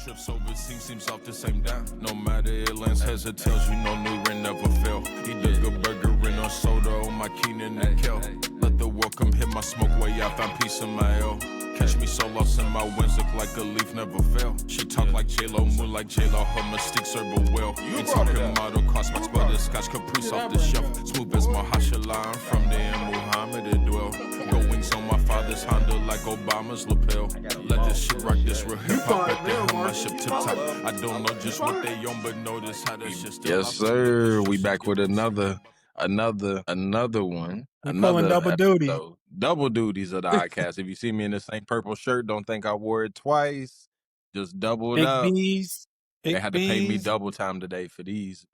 trips overseas seems off the same dime. No matter it lands heads or tails, you know new rent never fail. Eat a good burger and on soda on my Keenan and Kel. Let the world come hit my smoke way, I found peace in my L. Catch me so lost in my wins, look like a leaf never fell. She talk like J-Lo, move like J-Lo, her mystique serve her well. Ain't talking model cosmetics, but the Scotch Caprice off the shelf. Smooth as Mahashala, I'm from there in Muhammad it dwell. Go wings on my father's Honda like Obama's lapel. Let this shit rock, this real hip-hop at the helm, my ship tip-top. I don't know just what they on, but notice how this shit still. Yes, sir. We back with another one. We pulling double duty. Double duties of the podcast. If you see me in the same purple shirt, don't think I wore it twice. Just double it Big up. B's. They had to pay me double time today for these.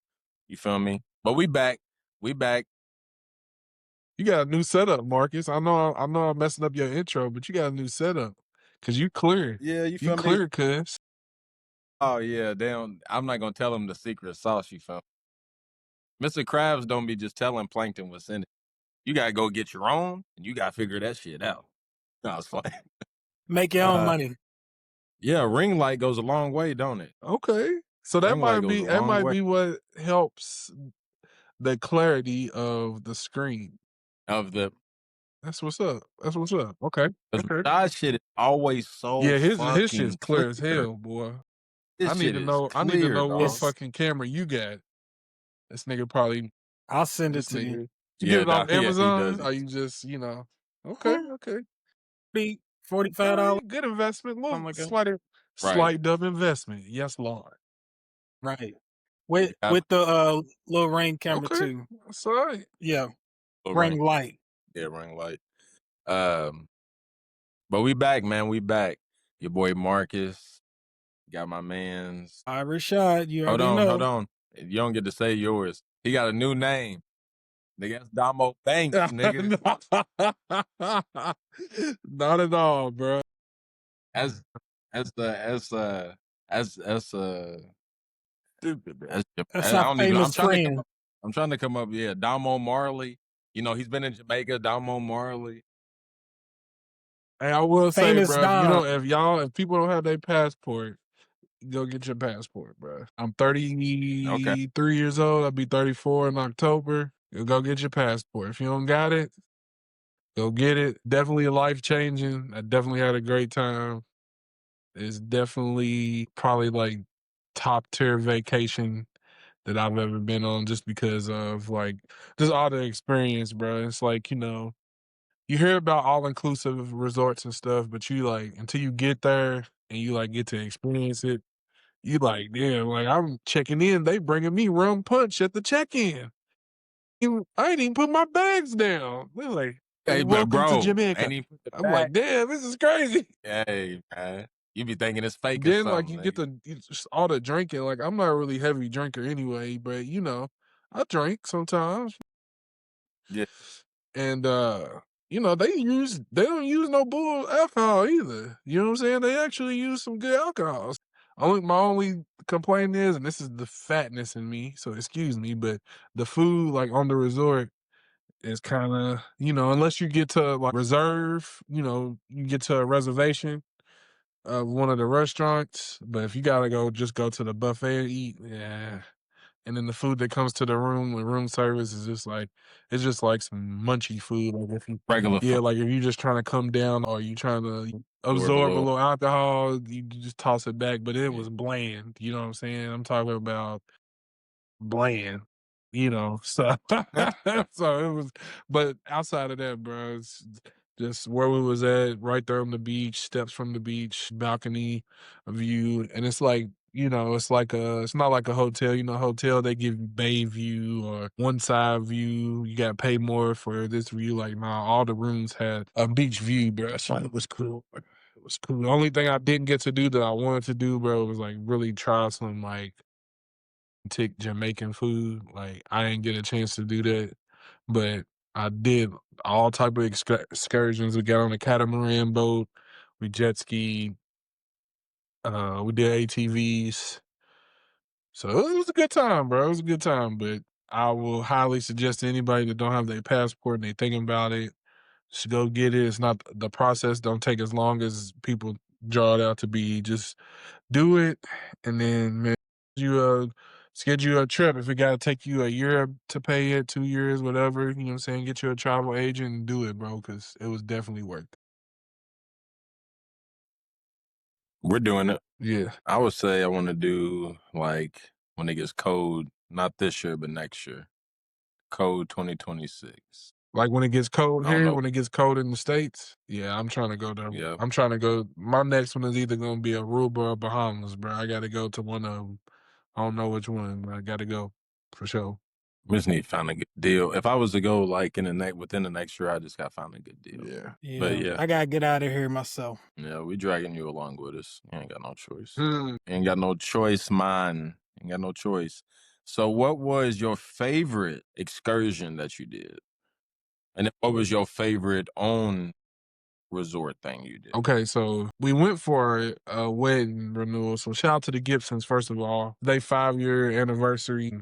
You feel me? But we back. We back. You got a new setup, Marcus. I know I'm messing up your intro, but you got a new setup. Cause you clear. Yeah, you feel me? Clear, cuz. Oh yeah, damn. I'm not gonna tell them the secret sauce, you feel me? Mr. Krabs don't be just telling Plankton what's in it. You gotta go get your own, and you gotta figure that shit out. No, it's fine. Make your own money. Yeah, ring light goes a long way, don't it? Okay. So that might be what helps the clarity of the screen. That's what's up. Okay. That shit is always so his shit's clear as hell, boy. I need to know what fucking camera you got. This nigga probably. I'll send it to you. You get it off Amazon? Or you just, okay. Be $45. Good investment. Look, Oh my God. slight dub investment. Yes, Lord. Right. With the little ring camera too. That's all right. Yeah. Ring light. Yeah, ring light. But we back, man. We back. Your boy Marcus. Got my man's. Irish shot. You already know. Hold on. You don't get to say yours. He got a new name. Nigga, that's Damo Banks, nigga. Not at all, bro. As stupid, bro. That's our famous friend. I'm trying to come up. Yeah, Damo Marley. You know, he's been in Jamaica. Damo Marley. Hey, I will famous say, bro, if people don't have their passport, go get your passport, bro. I'm 33 years old. I'll be 34 in October. Go get your passport. If you don't got it, go get it. Definitely life-changing. I definitely had a great time. It's definitely probably like top-tier vacation that I've ever been on just because of like just all the experience, bro. It's like, you hear about all-inclusive resorts and stuff, but you like, until you get there and you like get to experience it, you like, damn, like I'm checking in. They bringing me rum punch at the check-in. I ain't even put my bags down. They're like, hey, welcome to Jamaica. I'm like, damn, this is crazy. Hey, man. You be thinking it's fake then, or something. Like, you get all the drinking. Like, I'm not a really heavy drinker anyway, but, I drink sometimes. Yeah. And, they don't use no bull alcohol either. You know what I'm saying? They actually use some good alcohols. My only complaint is, and this is the fatness in me, so excuse me, but the food, like, on the resort is kind of, unless you get to, like, reserve, you get to a reservation of one of the restaurants, but if you gotta just go to the buffet and eat, yeah. And then the food that comes to the room with room service is just like, it's just like some munchy food. Like Regular food. Like if you're just trying to come down or you trying to absorb a little alcohol, you just toss it back. But it was bland. You know what I'm saying? I'm talking about bland. So it was. But outside of that, bro, it's just where we was at, right there on the beach, steps from the beach, balcony view, and it's like. It's not like a hotel. Hotel, they give you bay view or one side view. You got to pay more for this view. Like, nah, all the rooms had a beach view, bro. So it was cool. It was cool. The only thing I didn't get to do that I wanted to do, bro, was like really try some like Jamaican food. Like, I didn't get a chance to do that, but I did all type of excursions. We got on a catamaran boat. We jet skied. We did ATVs. So it was a good time, bro. It was a good time, but I will highly suggest to anybody that don't have their passport and they thinking about it, just go get it. It's not, the process don't take as long as people draw it out to be. Just do it, and then man, you schedule a trip. If it got to take you a year to pay it, 2 years, whatever, you know what I'm saying. Get you a travel agent and do it, bro, because it was definitely worth it. We're doing it. Yeah. I would say I want to do like when it gets cold, not this year, but next year. Cold 2026. Like when it gets cold I don't here, know. when it gets cold in the States, yeah, I'm trying to go there. Yeah. I'm trying to go. My next one is either going to be Aruba or Bahamas, bro. I got to go to one of them. I don't know which one, but I got to go for sure. We just need to find a good deal. If I was to go like within the next year, I just got to find a good deal. Yeah. But yeah. I gotta get out of here myself. Yeah, we dragging you along with us. You ain't got no choice. Hmm. Ain't got no choice, man. Ain't got no choice. So what was your favorite excursion that you did? And then what was your favorite own resort thing you did? Okay, so we went for a wedding renewal. So shout out to the Gibsons, first of all. They 5-year anniversary.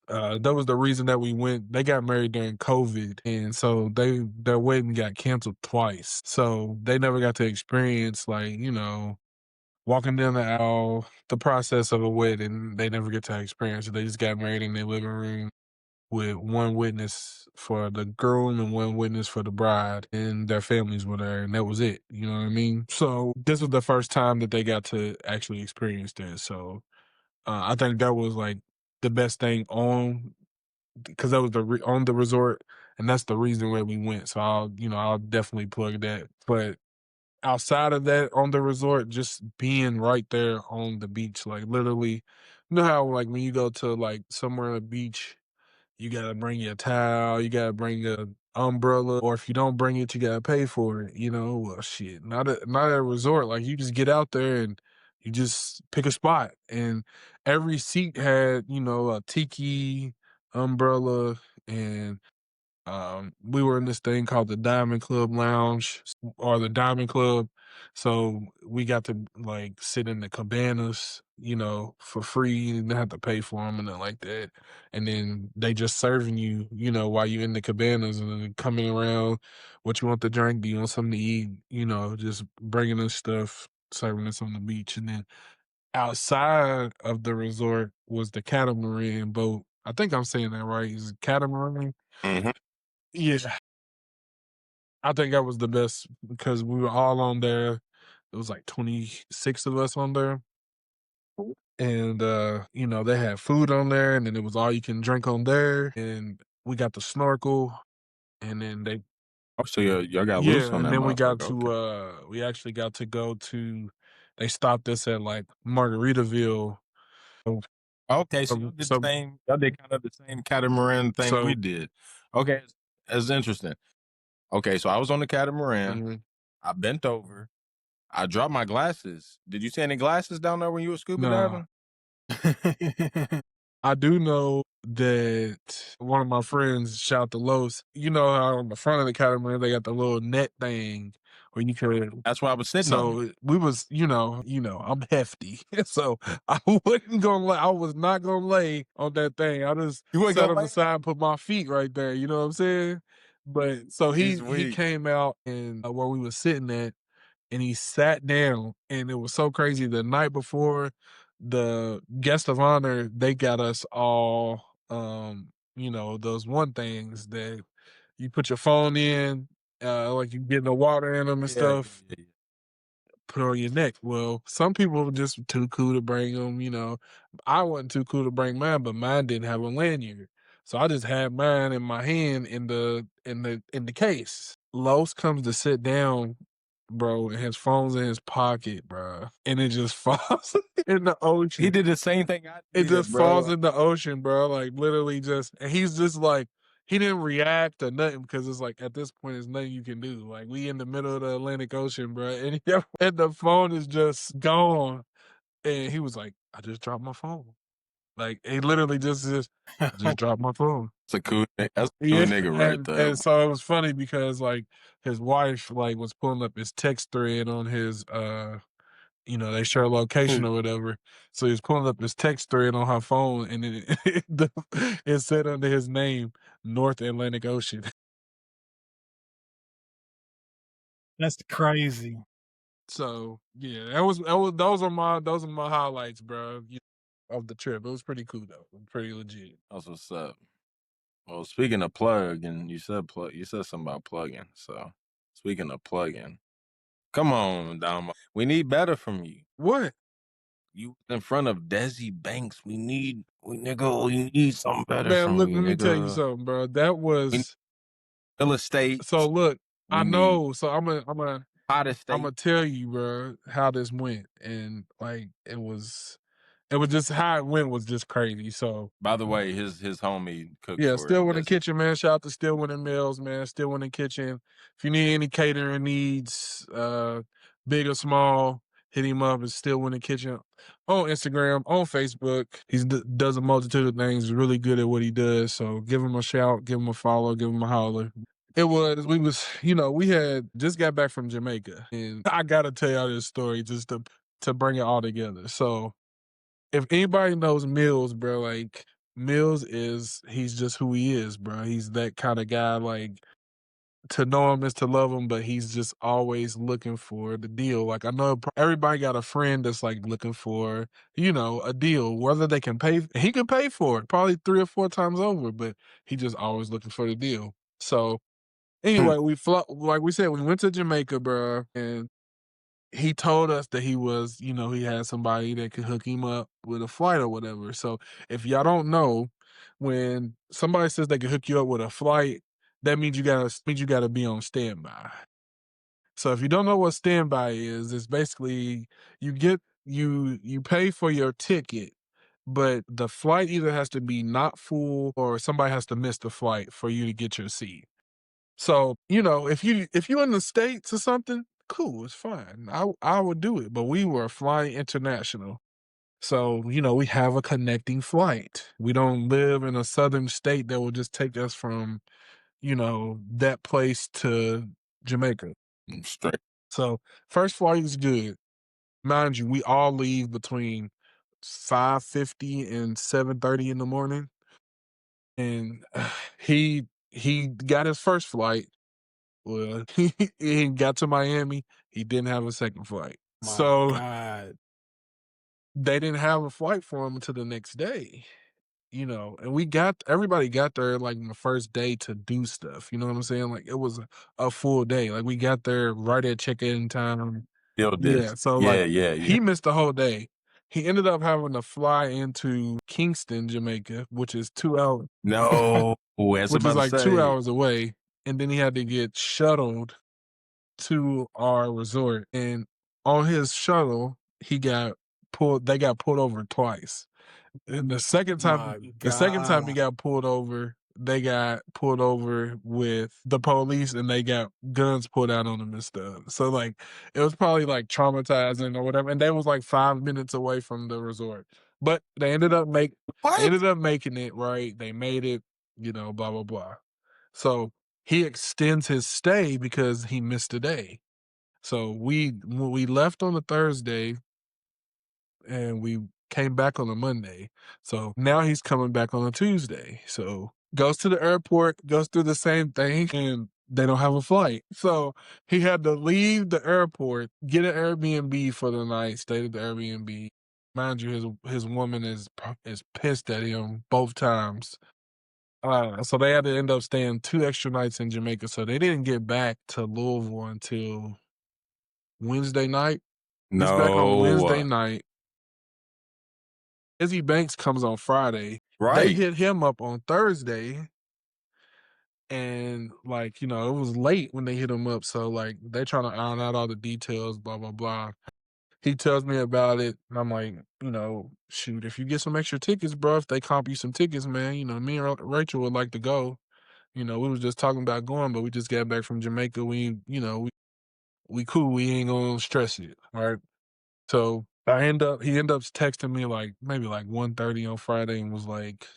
That was the reason that we went. They got married during COVID, and so their wedding got canceled twice. So they never got to experience, like, you know, walking down the aisle, the process of a wedding. They never get to experience it. They just got married in their living room with one witness for the groom and one witness for the bride, and their families were there, and that was it. You know what I mean? So this was the first time that they got to actually experience that. So I think that was like the best thing on, because that was on the resort, and that's the reason why we went. So I'll definitely plug that. But outside of that, on the resort, just being right there on the beach, like literally, you know how like when you go to like somewhere on the beach, you gotta bring your towel, you gotta bring a umbrella, or if you don't bring it, you gotta pay for it. You know, well, shit, not at a resort. Like you just get out there and you just pick a spot, and every seat had, you know, a tiki umbrella, and we were in this thing called the Diamond Club Lounge or the Diamond Club. So we got to like sit in the cabanas, you know, for free. You didn't have to pay for them and nothing like that. And then they just serving you, you know, while you're in the cabanas, and then coming around what you want to drink, do you want something to eat, you know, just bringing us stuff, serving us on the beach. And then outside of the resort was the catamaran boat. I think I'm saying that right. Is it catamaran? Mm-hmm. Yeah, I think that was the best because we were all on there. It was like 26 of us on there. And you know, they had food on there, and then it was all you can drink on there. And we got to snorkel, and then So y'all got loose on and that then we got motherfucker. to Okay. we actually got to go to, they stopped us at like Margaritaville. Okay, so y'all did the same. Y'all did kind of the same catamaran thing we did. Okay, that's interesting. Okay, so I was on the catamaran. Mhm. I bent over. I dropped my glasses. Did you see any glasses down there when you were scuba No. diving? I do know that one of my friends, shout out to Los, you know how on the front of the catamaran they got the little net thing where you could. That's why I was sitting on. So we was, you know, I'm hefty, so I wasn't gonna lay. I was not gonna lay on that thing. I just sat on the side and put my feet right there. You know what I'm saying? But so he came out and where we was sitting at, and he sat down, and it was so crazy. The night before, the guest of honor, they got us all, you know, those one things that you put your phone in, like you get the water in them and stuff, put on your neck. Well, some people were just too cool to bring them, you know. I wasn't too cool to bring mine, but mine didn't have a lanyard. So I just had mine in my hand in the case. Los comes to sit down, bro, and his phone's in his pocket, bro. And it just falls in the ocean. He did the same thing I did. It just falls in the ocean, bro. Like literally just, and he's just like, he didn't react or nothing because it's like at this point, there's nothing you can do. Like we in the middle of the Atlantic Ocean, bro, and the phone is just gone. And he was like, "I just dropped my phone." Like he literally just dropped my phone. That's a cool nigga right there. And so it was funny because like his wife like was pulling up his text thread on his you know, they share a location or whatever. So he was pulling up his text thread on her phone, and it said under his name, North Atlantic Ocean. That's crazy. So yeah, those are my highlights, bro, of the trip. It was pretty cool though. Pretty legit. That's what's up. Well, speaking of plug, and you said something about plugging. So speaking of plugging, come on, Dom. We need better from you. What? You in front of Desi Banks. We need something better Man, from look, you, let me tell you nigga. something, bro. That was Real estate. so. Look, I need know. So I'm hot estate. gonna tell you, bro, how this went, and like it was just how it went was just crazy. So By the way, his homie cooks yeah, for Still Winning Desi. Kitchen, man. Shout out to Still Winning Meals, man. Still Winning Kitchen. If you need any catering needs, big or small, hit him up. It's Still Winning Kitchen on Instagram, on Facebook. He does a multitude of things. He's really good at what he does. So give him a shout, give him a follow, give him a holler. We had just got back from Jamaica, and I gotta tell y'all this story just to bring it all together. So if anybody knows Mills, bro, like Mills he's just who he is, bro. He's that kind of guy. Like, to know him is to love him, but he's just always looking for the deal. Like, I know everybody got a friend that's like looking for, a deal, whether they can pay. He can pay for it probably 3 or 4 times over, but he just always looking for the deal. So anyway, like we said, we went to Jamaica, bro, and he told us that he had somebody that could hook him up with a flight or whatever. So if y'all don't know, when somebody says they can hook you up with a flight, that means you gotta be on standby. So if you don't know what standby is, it's basically you pay for your ticket, but the flight either has to be not full or somebody has to miss the flight for you to get your seat. So, if you're in the States or something, cool, it's fine. I would do it. But we were flying international. So, we have a connecting flight. We don't live in a southern state that will just take us from, that place to Jamaica. Straight. So first flight is good. Mind you, we all leave between 5:50 and 7:30 in the morning. And he got his first flight. Well, he got to Miami. He didn't have a second flight. So God. they didn't have a flight for him until the next day. And everybody got there like on the first day to do stuff. You know what I'm saying? Like it was a full day. Like we got there right at check-in time. Yeah. So he missed the whole day. He ended up having to fly into Kingston, Jamaica, which is 2 hours. No, which is like 2 hours away. And then he had to get shuttled to our resort. And on his shuttle, they got pulled over twice. And the second time he got pulled over, they got pulled over with the police and they got guns pulled out on them and stuff. So like it was probably like traumatizing or whatever. And they was like 5 minutes away from the resort. But they ended up making it, right? They made it, blah blah blah. So he extends his stay because he missed a day. So when we left on a Thursday and we came back on a Monday. So now he's coming back on a Tuesday. So goes to the airport, goes through the same thing, and they don't have a flight. So he had to leave the airport, get an Airbnb for the night, stay at the Airbnb. Mind you, his woman is pissed at him both times. So they had to end up staying 2 extra nights in Jamaica. So they didn't get back to Louisville until Wednesday night. No. He's back on Wednesday night. Desi Banks comes on Friday. Right. They hit him up on Thursday. And like, it was late when they hit him up. So like they're trying to iron out all the details, blah, blah, blah. He tells me about it. And I'm like, shoot, if you get some extra tickets, bro, if they comp you some tickets, man, me and Rachel would like to go. We was just talking about going, but we just got back from Jamaica. We cool. We ain't gonna stress it. All right. So he ended up texting me like maybe like 1:30 on Friday and was like,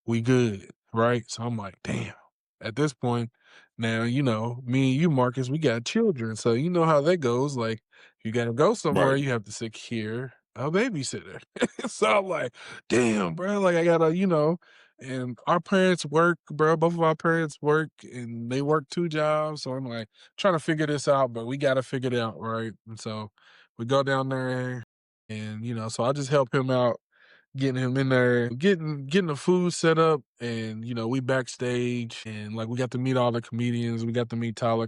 we good, right? So I'm like, damn. At this point, now, me and you, Marcus, we got children. So you know how that goes. Like, you got to go somewhere, you have to secure a babysitter. So I'm like, damn, bro. Like, I got to, and our parents work, bro. Both of our parents work, and they work 2 jobs. So I'm like trying to figure this out, but we got to figure it out, right? And so we go down there, and so I just help him out, getting him in there, getting the food set up, and we backstage, and like we got to meet all the comedians. We got to meet Tyler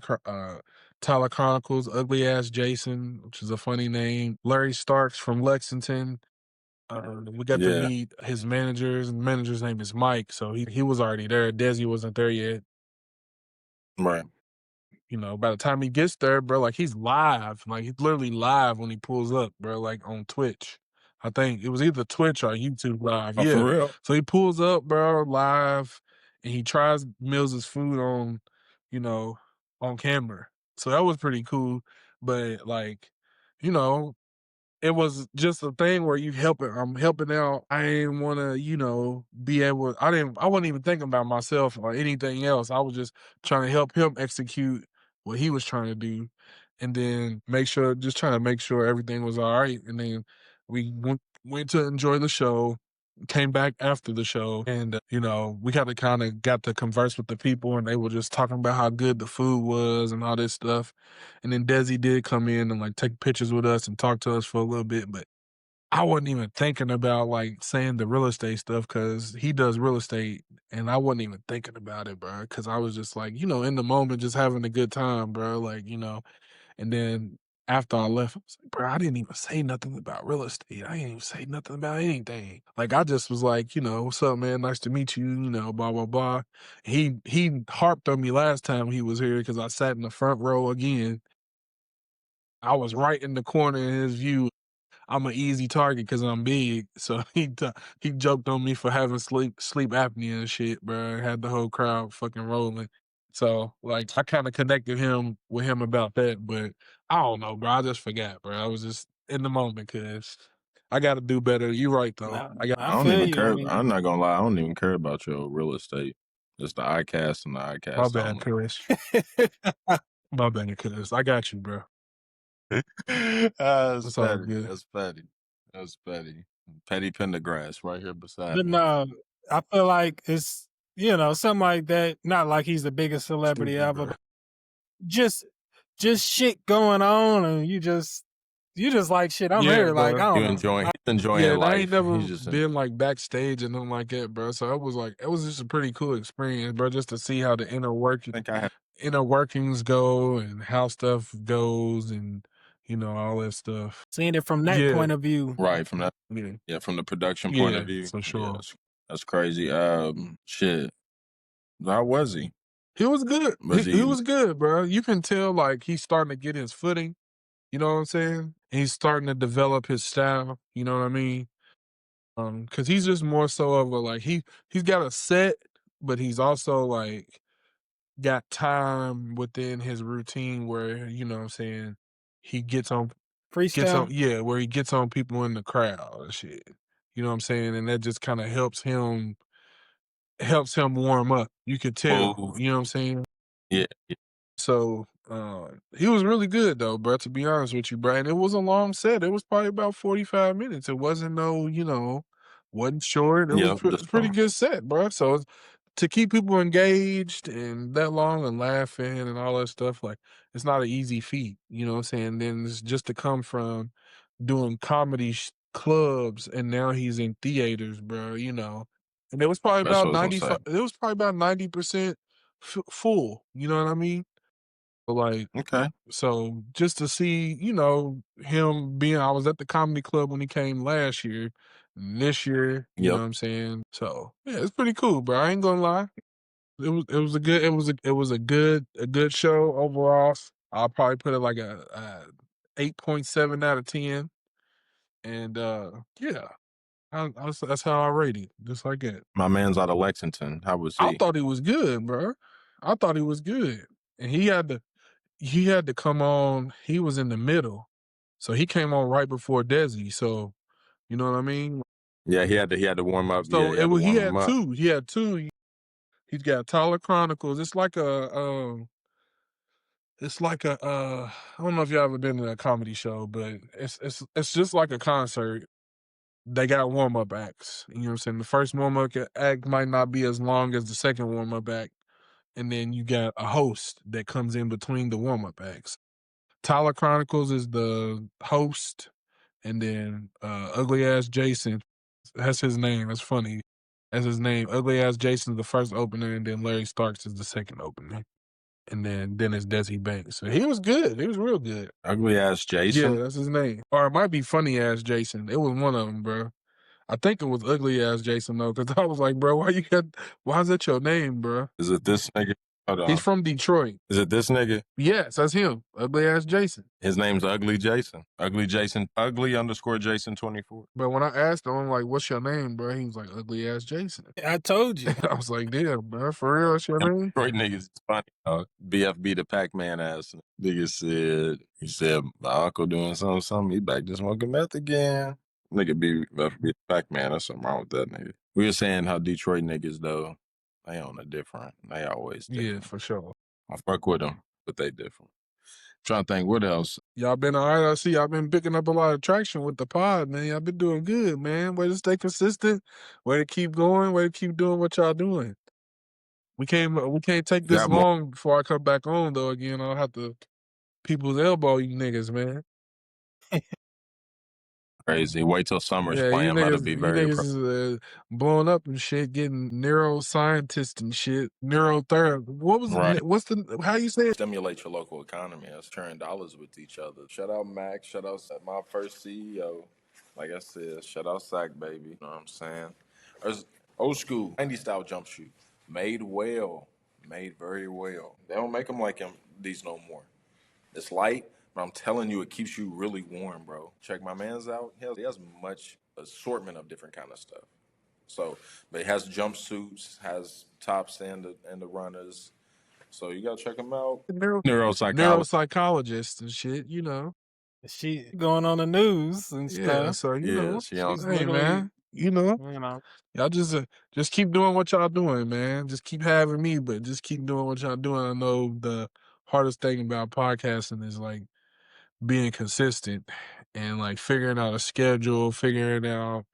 Chronicles, Ugly Ass Jason, which is a funny name. Larry Starks from Lexington. We got to meet his managers, and the manager's name is Mike, so he was already there. Desi wasn't there yet. Right. By the time he gets there, bro, like he's live. Like he's literally live when he pulls up, bro, like on Twitch. I think it was either Twitch or YouTube live. Oh, Yeah. for real? So he pulls up, bro, live, and he tries Mills's food on camera. So that was pretty cool. But like, you know, it was just a thing where I'm helping out. I didn't want to, be able, I wasn't even thinking about myself or anything else. I was just trying to help him execute what he was trying to do, and then just trying to make sure everything was all right. And then we went to enjoy the show, came back after the show, and, we kind of got to converse with the people, and they were just talking about how good the food was and all this stuff. And then Desi did come in and like take pictures with us and talk to us for a little bit, but I wasn't even thinking about like saying the real estate stuff because he does real estate, and I wasn't even thinking about it, bro. Because I was just like, in the moment, just having a good time, bro. Like, and then after I left, I was like, bro, I didn't even say nothing about real estate. I didn't even say nothing about anything. Like, I just was like, what's up, man? Nice to meet you, blah, blah, blah. He harped on me last time he was here because I sat in the front row again. I was right in the corner in his view. I'm an easy target because I'm big. So he joked on me for having sleep apnea and shit, bro. Had the whole crowd fucking rolling. So like I kind of connected with him about that, but I don't know, bro. I just forgot, bro. I was just in the moment because I got to do better. You're right though. I I don't feel even you. I care. mean, I'm not gonna lie. I don't even care about your real estate. Just the iCast and the My iCast bad, only. Chris. My bad, Chris. I got you, bro. That's It's all petty. good. That's petty. That's petty. Petty Pendergrass right here beside but me. no, I feel like it's something like that. Not like he's the biggest celebrity Stupid, ever, bro. but just shit going on, and you just like shit. I'm Yeah, here, like bro. I You don't know. enjoying? He's enjoying Yeah, and I ain't life. never He's just been like backstage and nothing like that, bro. So it was just a pretty cool experience, bro, just to see how the I think I have. inner workings go and how stuff goes and all that stuff. Seeing it from that Yeah, point of view, Right from that. yeah, Yeah, from the production point of yeah, view. for Yeah, sure. that's crazy. Shit. How was he? He was good. Was He he? was good, bro. You can tell like he's starting to get his footing. You know what I'm saying? And he's starting to develop his style. You know what I mean? Because he's just more so of a like he's got a set, but he's also like got time within his routine where, what I'm saying, he gets on freestyle. yeah, where he gets on people in the crowd and shit. You know what I'm saying? And that just kind of helps him warm up. You could tell, Move. you know what I'm saying? Yeah. So he was really good though, bro, to be honest with you, bro. And it was a long set. It was probably about 45 minutes. It wasn't wasn't short. It was Yep. Just pretty fine. good set, bro. So to keep people engaged and that long and laughing and all that stuff, like it's not an easy feat, you know what I'm saying? Then it's just to come from doing comedy clubs and now he's in theaters, bro, And it was probably That's about what I was gonna 95 it was probably about 90% full, you know what I mean? Like, say. Okay. so just to see, him being, I was at the comedy club when he came last year, and this year, you know Yep. what I'm saying? So yeah, it's pretty cool, bro. I ain't gonna lie. It was a good show overall. I'll probably put it like a 8.7 out of 10. And yeah, that's how I rate it, just like that. My man's out of Lexington. How was I he? thought he was good, bro. I thought he was good. And he had to come on. He was in the middle, so he came on right before Desi. So you know what I mean. Yeah, he had to warm up. Yeah, So he had to he warm him had up. two. He had two. He's got Tyler Chronicles. It's like I don't know if y'all ever been to a comedy show, but it's just like a concert. they got warm-up acts. You know what I'm saying? The first warm-up act might not be as long as the second warm-up act. And then you got a host that comes in between the warm-up acts. Tyler Chronicles is the host, and then Ugly Ass Jason, that's his name. That's funny. That's his name. Ugly Ass Jason's the first opener, and then Larry Starks is the second opener. And then it's Desi Banks. So he was good. He was real good. Ugly ass Yeah, Jason. that's his name. Or it might be Funny Ass Jason. It was one of them, bro. I think it was Ugly Ass Jason though, because I was like, bro, why is that your name, bro? Is it this nigga? Hold on. He's from Detroit. Is it this nigga? Yes, that's him. Ugly Ass Jason. His name's Ugly Jason. Ugly Jason. Ugly_Jason 24. But when I asked him, I'm like, what's your name, bro? He was like, Ugly Ass Jason. I told you. I was like, damn, bro, for real, that's your name? Detroit niggas is funny, dog. BFB the Pac-Man ass. Nigga said, my uncle doing something. He back to smoking meth again. Nigga be the Pac-Man. That's something wrong with that nigga. We were saying how Detroit niggas, though, they on a different. They always different. Yeah, for sure. I fuck with them, but they different. Trying to think, what else? Y'all been all right. I see y'all been picking up a lot of traction with the pod, man. Y'all been doing good, man. Way to stay consistent. Way to keep going. Way to keep doing what y'all doing. We can't take this long before I come back on, though. Again, I'll have to people's elbow you niggas, man. Crazy. Wait till summer's Yeah, playing. you I'm about to niggas, be you very niggas is blowing up and shit, getting neuroscientists and shit, neurotherapy. What's the, how you say it? Stimulate your local economy. Let's turn dollars with each other. Shout out Mac. Shout out my first CEO. Like I said, shout out Sack Baby. You know what I'm saying? There's old school 90 style jump shoe. Made well. Made very well. They don't make them like these no more. It's light, but I'm telling you, it keeps you really warm, bro. Check my man's out. He has much assortment of different kind of stuff. So, but it has jumpsuits, has tops and the runners. So you gotta check him out. Neuropsychologist and shit, you know. She going on the news and Yeah, stuff. so you know, she on. hey man, you know, y'all just keep doing what y'all doing, man. Just keep having me, but just keep doing what y'all doing. I know the hardest thing about podcasting is like being consistent and like figuring out a schedule, figuring out,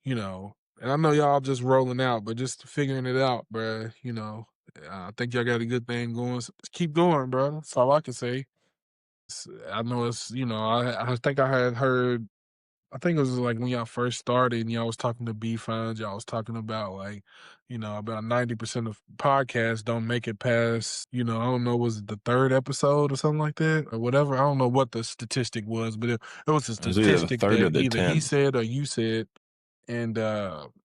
you know. And I know y'all just rolling out, but just figuring it out, bruh. You know, I think y'all got a good thing going. So just keep going, bro. That's all I can say. I know it's, you know, I think I had heard, I think it was like when y'all first started and y'all was talking to B-Funds, y'all was talking about like, you know, about 90% of podcasts don't make it past, you know, I don't know, was it the third episode or something like that or whatever? I don't know what the statistic was, but it was a statistic that either he said or you said. And,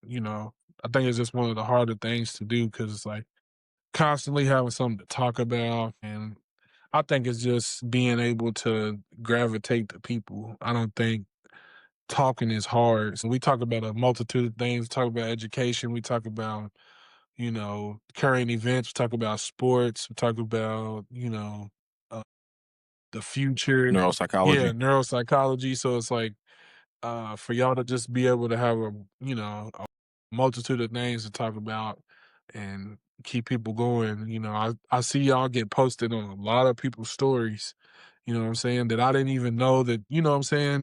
you know, I think it's just one of the harder things to do because it's like constantly having something to talk about. And I think it's just being able to gravitate to people. I don't think talking is hard. So we talk about a multitude of things. We talk about education. We talk about, you know, current events. We talk about sports. We talk about, you know, the future. Neuropsychology. Yeah, neuropsychology. So it's like for y'all to just be able to have a, you know, a multitude of things to talk about and keep people going. You know, I see y'all get posted on a lot of people's stories, you know what I'm saying, that I didn't even know that, you know what I'm saying,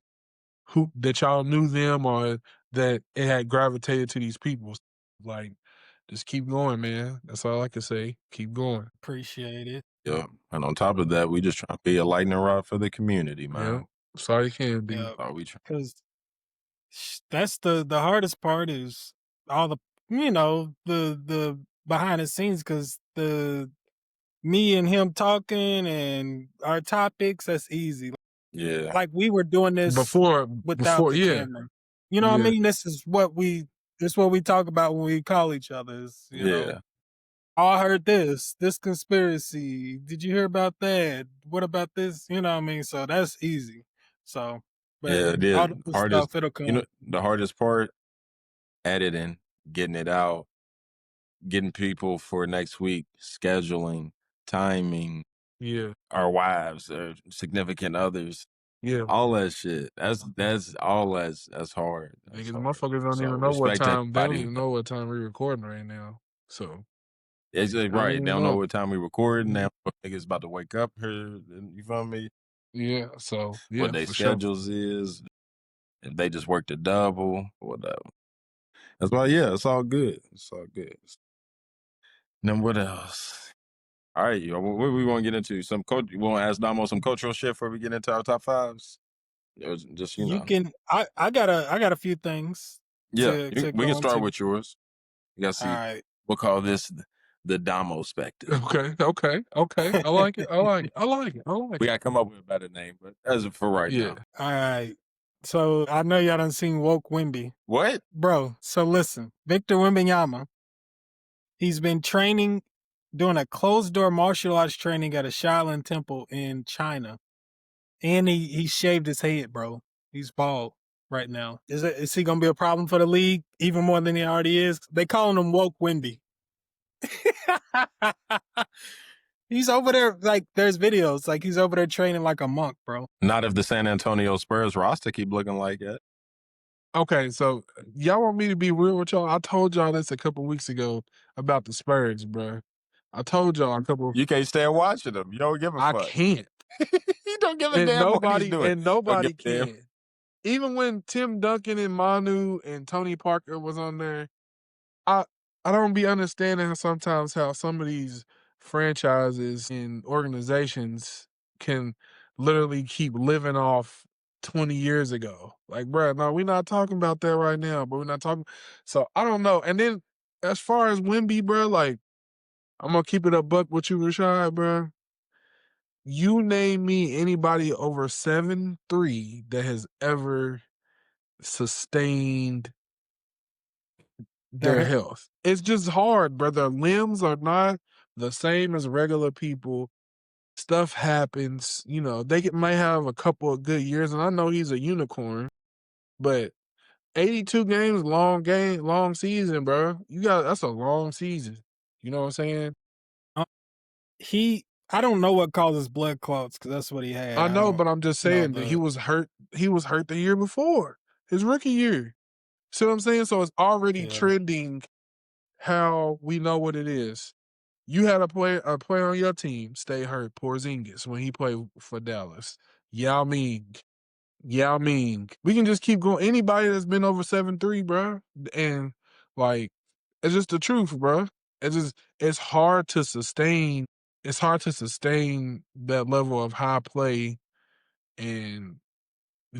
that y'all knew them or that it had gravitated to these people. Like, just keep going, man. That's all I can say. Keep going. Appreciate it. Yeah. And on top of that, we just trying to be a lightning rod for the community, man. Yeah. That's all you can be. Yeah. Because that's the hardest part is all the, you know, the behind the scenes, because me and him talking and our topics, that's easy. Yeah. Like we were doing this without the camera. You know what I mean? This is what we talk about when we call each other. You know, oh, I heard this conspiracy. Did you hear about that? What about this? You know what I mean? So that's easy. So, but all the stuff, it'll come. You know, the hardest part, editing, getting it out, getting people for next week, scheduling, timing. Yeah. Our wives, our significant others. Yeah. All that shit. That's all that's hard. Niggas, motherfuckers don't even know what time. They don't even know what time we're recording right now. So it's like, right. They don't know what time we recording. Now niggas about to wake up here. You feel me? Yeah. So yeah, what their schedules is. If they just worked a double or whatever. That's why, yeah, it's all good. It's all good. Then what else? All right, what we want to get into? You want to ask Damo some cultural shit before we get into our top fives? Just you can. I got a few things. Yeah, to we go can start into. with yours. You got to see. All right. We'll call this the Damo spectrum. Okay. I like it. We got to come up with a better name, but as for right now. All right. So I know y'all done seen Woke Wimby. What? Bro, so listen. Victor Wembanyama, he's been doing a closed-door martial arts training at a Shaolin temple in China. And he shaved his head, bro. He's bald right now. Is he going to be a problem for the league even more than he already is? They calling him Woke Wimby. He's over there, like, there's videos, like, he's over there training like a monk, bro. Not if the San Antonio Spurs roster keep looking like that. Okay, so y'all want me to be real with y'all? I told y'all this a couple weeks ago about the Spurs, bro. I told y'all a couple. You can't stand watching them. You don't give a fuck. I can't. You don't give a damn what he's doing. And nobody can. Even when Tim Duncan and Manu and Tony Parker was on there, I don't be understanding sometimes how some of these franchises and organizations can literally keep living off 20 years ago. Like, bro, no, we're not talking about that right now, but we're not talking. So I don't know. And then as far as Wemby, bro, like, I'm going to keep it a buck with you, Rashad, bro. You name me anybody over 7'3" that has ever sustained their health. It's just hard, bro. Their limbs are not the same as regular people. Stuff happens, you know. They might have a couple of good years, and I know he's a unicorn, but 82 games, long season, bro. That's a long season. You know what I'm saying? I don't know what causes blood clots because that's what he had. I know, but I'm just saying that he was hurt. He was hurt the year before, his rookie year. See what I'm saying? So it's already trending how we know what it is. You had a player on your team stay hurt, Porzingis, when he played for Dallas. Yao Ming. We can just keep going. Anybody that's been over 7'3", bro, and like, it's just the truth, bro. It's hard to sustain. It's hard to sustain that level of high play and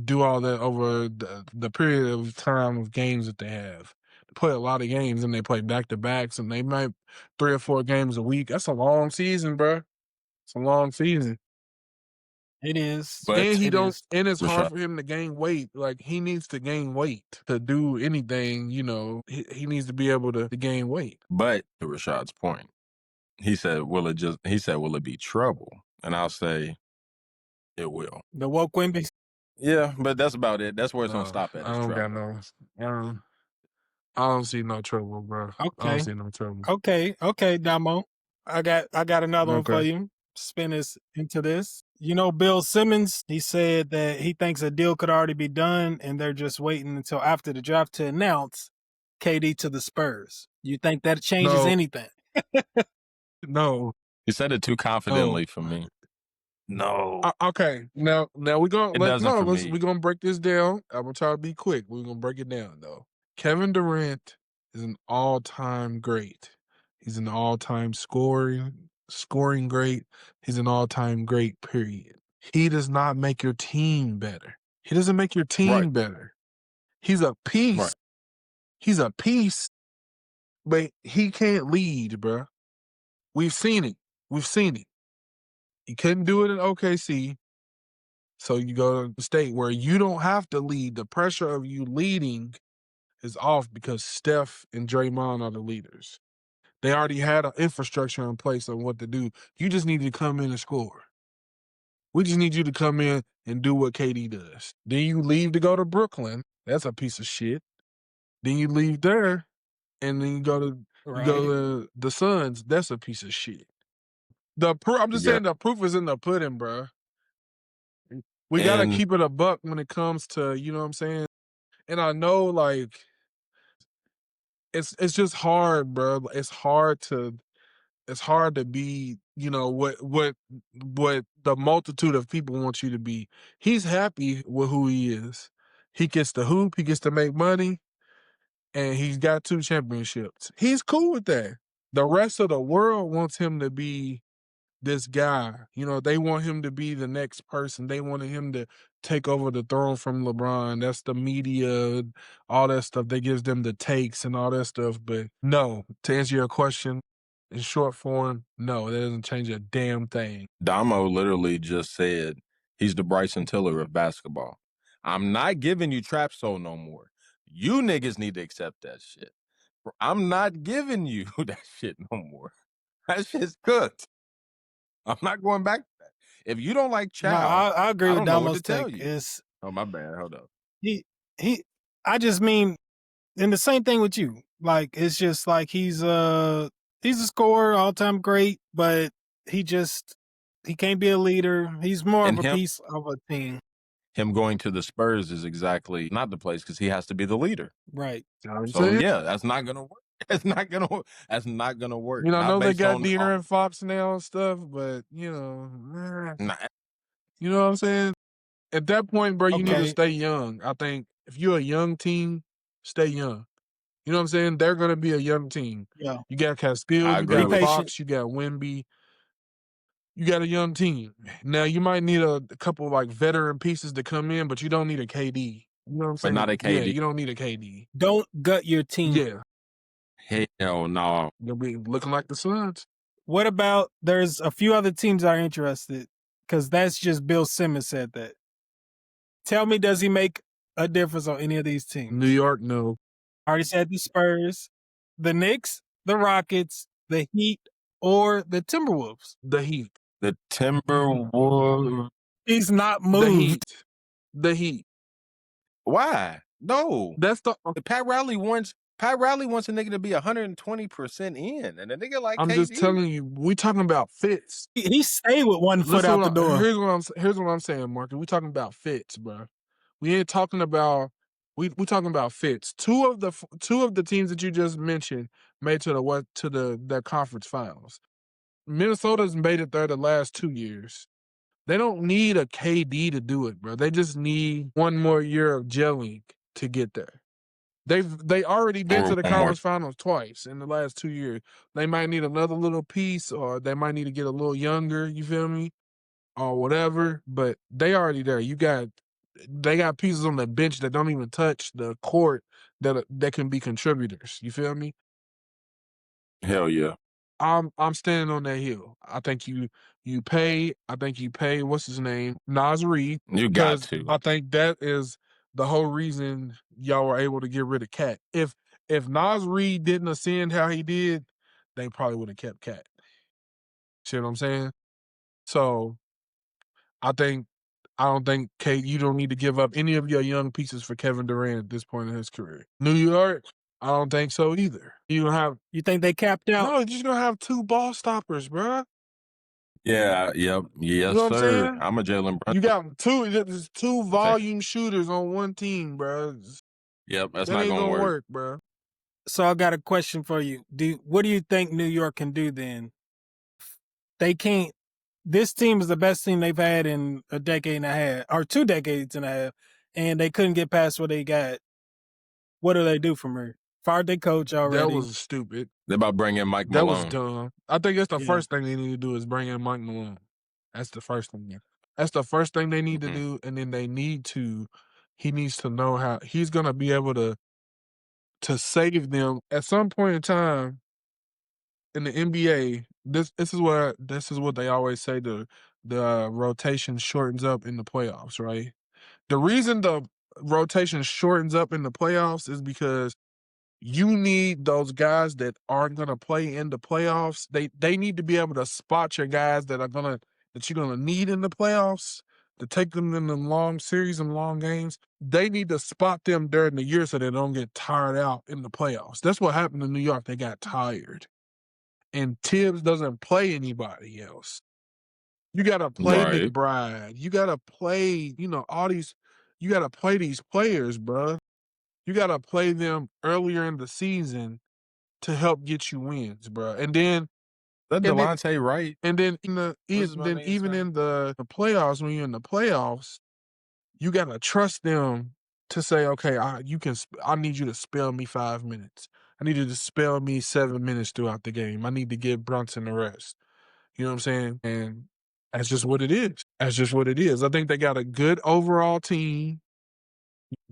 do all that over the period of time of games that they have. They play a lot of games and they play back-to-backs and they might 3 or 4 games a week. That's a long season, bro. It's a long season. It is. But and it's hard for him to gain weight. Like, he needs to gain weight to do anything, you know. He needs to be able to gain weight. But to Rashad's point, he said, will it be trouble? And I'll say, it will. The Woke Wimby? Yeah, but that's about it. That's where it's going to stop at. I don't got no. I don't see no trouble, bro. Okay. I don't see no trouble. Okay, Damo. I got another one for you. Spin us into this. You know, Bill Simmons, he said that he thinks a deal could already be done and they're just waiting until after the draft to announce KD to the Spurs. You think that changes anything? No. He said it too confidently for me. No. Okay. Now we're going to break this down. I'm going to try to be quick. We're going to break it down, though. Kevin Durant is an all-time great. He's an all-time scoring great. He's an all-time great, period. He does not make your team better. He doesn't make your team better. He's a piece. Right. He's a piece, but he can't lead, bro. We've seen it. He couldn't do it in OKC. So you go to the state where you don't have to lead. The pressure of you leading is off because Steph and Draymond are the leaders. They already had an infrastructure in place on what to do. You just need to come in and score. We just need you to come in and do what KD does. Then you leave to go to Brooklyn. That's a piece of shit. Then you leave there, and then you go to the Suns. That's a piece of shit. I'm just saying the proof is in the pudding, bro. We got to keep it a buck when it comes to, you know what I'm saying? And I know, like, it's just hard, bro. It's hard to be, you know, what the multitude of people want you to be. He's happy with who he is. He gets to hoop, he gets to make money, and he's got 2 championships. He's cool with that. The rest of the world wants him to be this guy. They want him to be the next person. They wanted him to take over the throne from LeBron. That's the media, all that stuff. That gives them the takes and all that stuff. But no, to answer your question, in short form, no, that doesn't change a damn thing. Damo literally just said he's the Bryson Tiller of basketball. I'm not giving you trap soul no more. You niggas need to accept that shit. I'm not giving you that shit no more. That shit's cooked. I'm not going back to that. If you don't like No, Chow, I agree I with don't know what to Damo's tell take. you. Oh, my bad. Hold up. He I just mean, and the same thing with you. Like, it's just like he's a scorer, all time great, but he can't be a leader. He's more of a piece of a team. Him going to the Spurs is exactly not the place because he has to be the leader. Right. So yeah, that's not gonna work. That's not gonna work. I Not know they based got on De'Aaron Fox now and stuff, but you know what I'm saying? At that point, bro, you need to stay young. I think if you're a young team, stay young. You know what I'm saying? They're gonna be a young team. Yeah. You got Castile, I you agree got with Fox, you got Wemby. You got a young team. Now you might need a couple like veteran pieces to come in, but you don't need a KD. You know what I'm saying? But not a KD. Yeah, you don't need a KD. Don't gut your team. Yeah. Hell no. You'll be looking like the Suns. What about, there's a few other teams that are interested, because that's just Bill Simmons said that. Tell me, does he make a difference on any of these teams? New York, no. Already said the Spurs, the Knicks, the Rockets, the Heat, or the Timberwolves. The Heat. The Timberwolves. He's not moved. The Heat. Why? No. That's the Pat Riley wants a nigga to be 120% in, and a nigga like I'm KD. just telling you, we talking about fits. He stayed with one foot out the door. Here's what I'm saying, Marcus. We talking about fits, bro. We ain't talking about we talking about fits. Two of the teams that you just mentioned made to the conference finals. Minnesota's made it there the last 2 years. They don't need a KD to do it, bro. They just need one more year of gelling to get there. They already been to the conference finals twice in the last 2 years. They might need another little piece, or they might need to get a little younger, you feel me? Or whatever, but they already there. They got pieces on the bench that don't even touch the court that can be contributors. You feel me? Hell yeah. I'm standing on that hill. I think you pay what's his name? Nas Reed. You got to. I think that is the whole reason y'all were able to get rid of Cat. If Nas Reed didn't ascend how he did, they probably would have kept Cat. See what I'm saying? So I don't think you don't need to give up any of your young pieces for Kevin Durant at this point in his career. New York, I don't think so either. You think they capped out? No, you're just gonna have 2 ball stoppers, bro. Yeah, yep, yes, You know what I'm sir. saying? I'm a Jalen Brunson. You got two volume shooters on one team, bro. Yep, that's that not ain't gonna work, bro. So I got a question for you. What do you think New York can do then? They can't. This team is the best team they've had in a decade and a half, or 2 decades and a half, and they couldn't get past what they got. What do they do from here? Fired their coach already. That was stupid. They're about bringing Mike Malone. That was dumb. I think that's the first thing they need to do is bring in Mike Malone. That's the first thing. That's the first thing they need to do, and then he needs to know how he's gonna be able to save them at some point in time in the NBA. This is what they always say, the rotation shortens up in the playoffs, right? The reason the rotation shortens up in the playoffs is because you need those guys that aren't going to play in the playoffs. They need to be able to spot your guys that you're gonna need in the playoffs to take them in the long series and long games. They need to spot them during the year so they don't get tired out in the playoffs. That's what happened in New York. They got tired. And Tibbs doesn't play anybody else. You got to play McBride. You got to play, all these. You got to play these players, bro. You got to play them earlier in the season to help get you wins, bro. And then Delonte Wright. And then even in the playoffs, when you're in the playoffs, you got to trust them to say, okay, I need you to spell me 5 minutes. I need you to spell me 7 minutes throughout the game. I need to give Brunson the rest. You know what I'm saying? And that's just what it is. That's just what it is. I think they got a good overall team.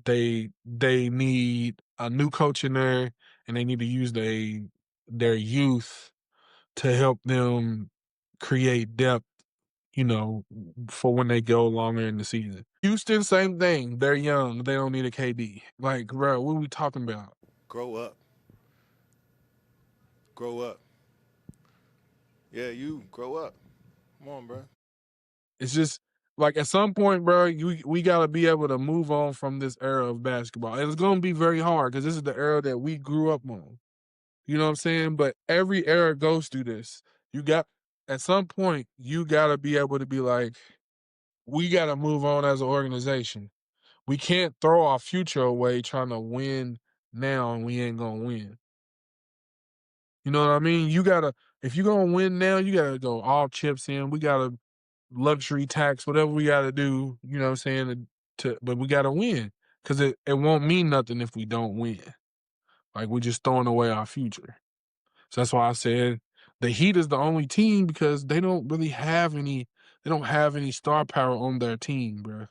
They need a new coach in there, and they need to use their youth to help them create depth, for when they go longer in the season. Houston, same thing. They're young. They don't need a KD. Like, bro, what are we talking about? Grow up. Grow up. Yeah, you grow up. Come on, bro. It's just like at some point, bro, we got to be able to move on from this era of basketball. And it's going to be very hard because this is the era that we grew up on. You know what I'm saying? But every era goes through this. At some point, you got to be able to be like, we got to move on as an organization. We can't throw our future away trying to win now and we ain't going to win. You know what I mean? If you're going to win now, you got to go all chips in. We got to luxury tax, whatever we got to do, you know what I'm saying? But we got to win because it won't mean nothing if we don't win. Like, we're just throwing away our future. So that's why I said the Heat is the only team because they don't really have any star power on their team, bro.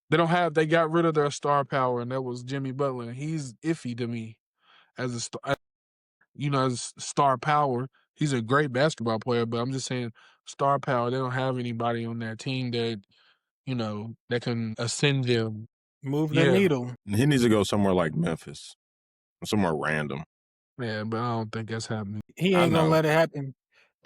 They got rid of their star power, and that was Jimmy Butler. He's iffy to me as star power. He's a great basketball player, but I'm just saying star power, they don't have anybody on their team that, that can ascend them. Move the needle. He needs to go somewhere like Memphis, somewhere random. Yeah, but I don't think that's happening. He ain't gonna let it happen.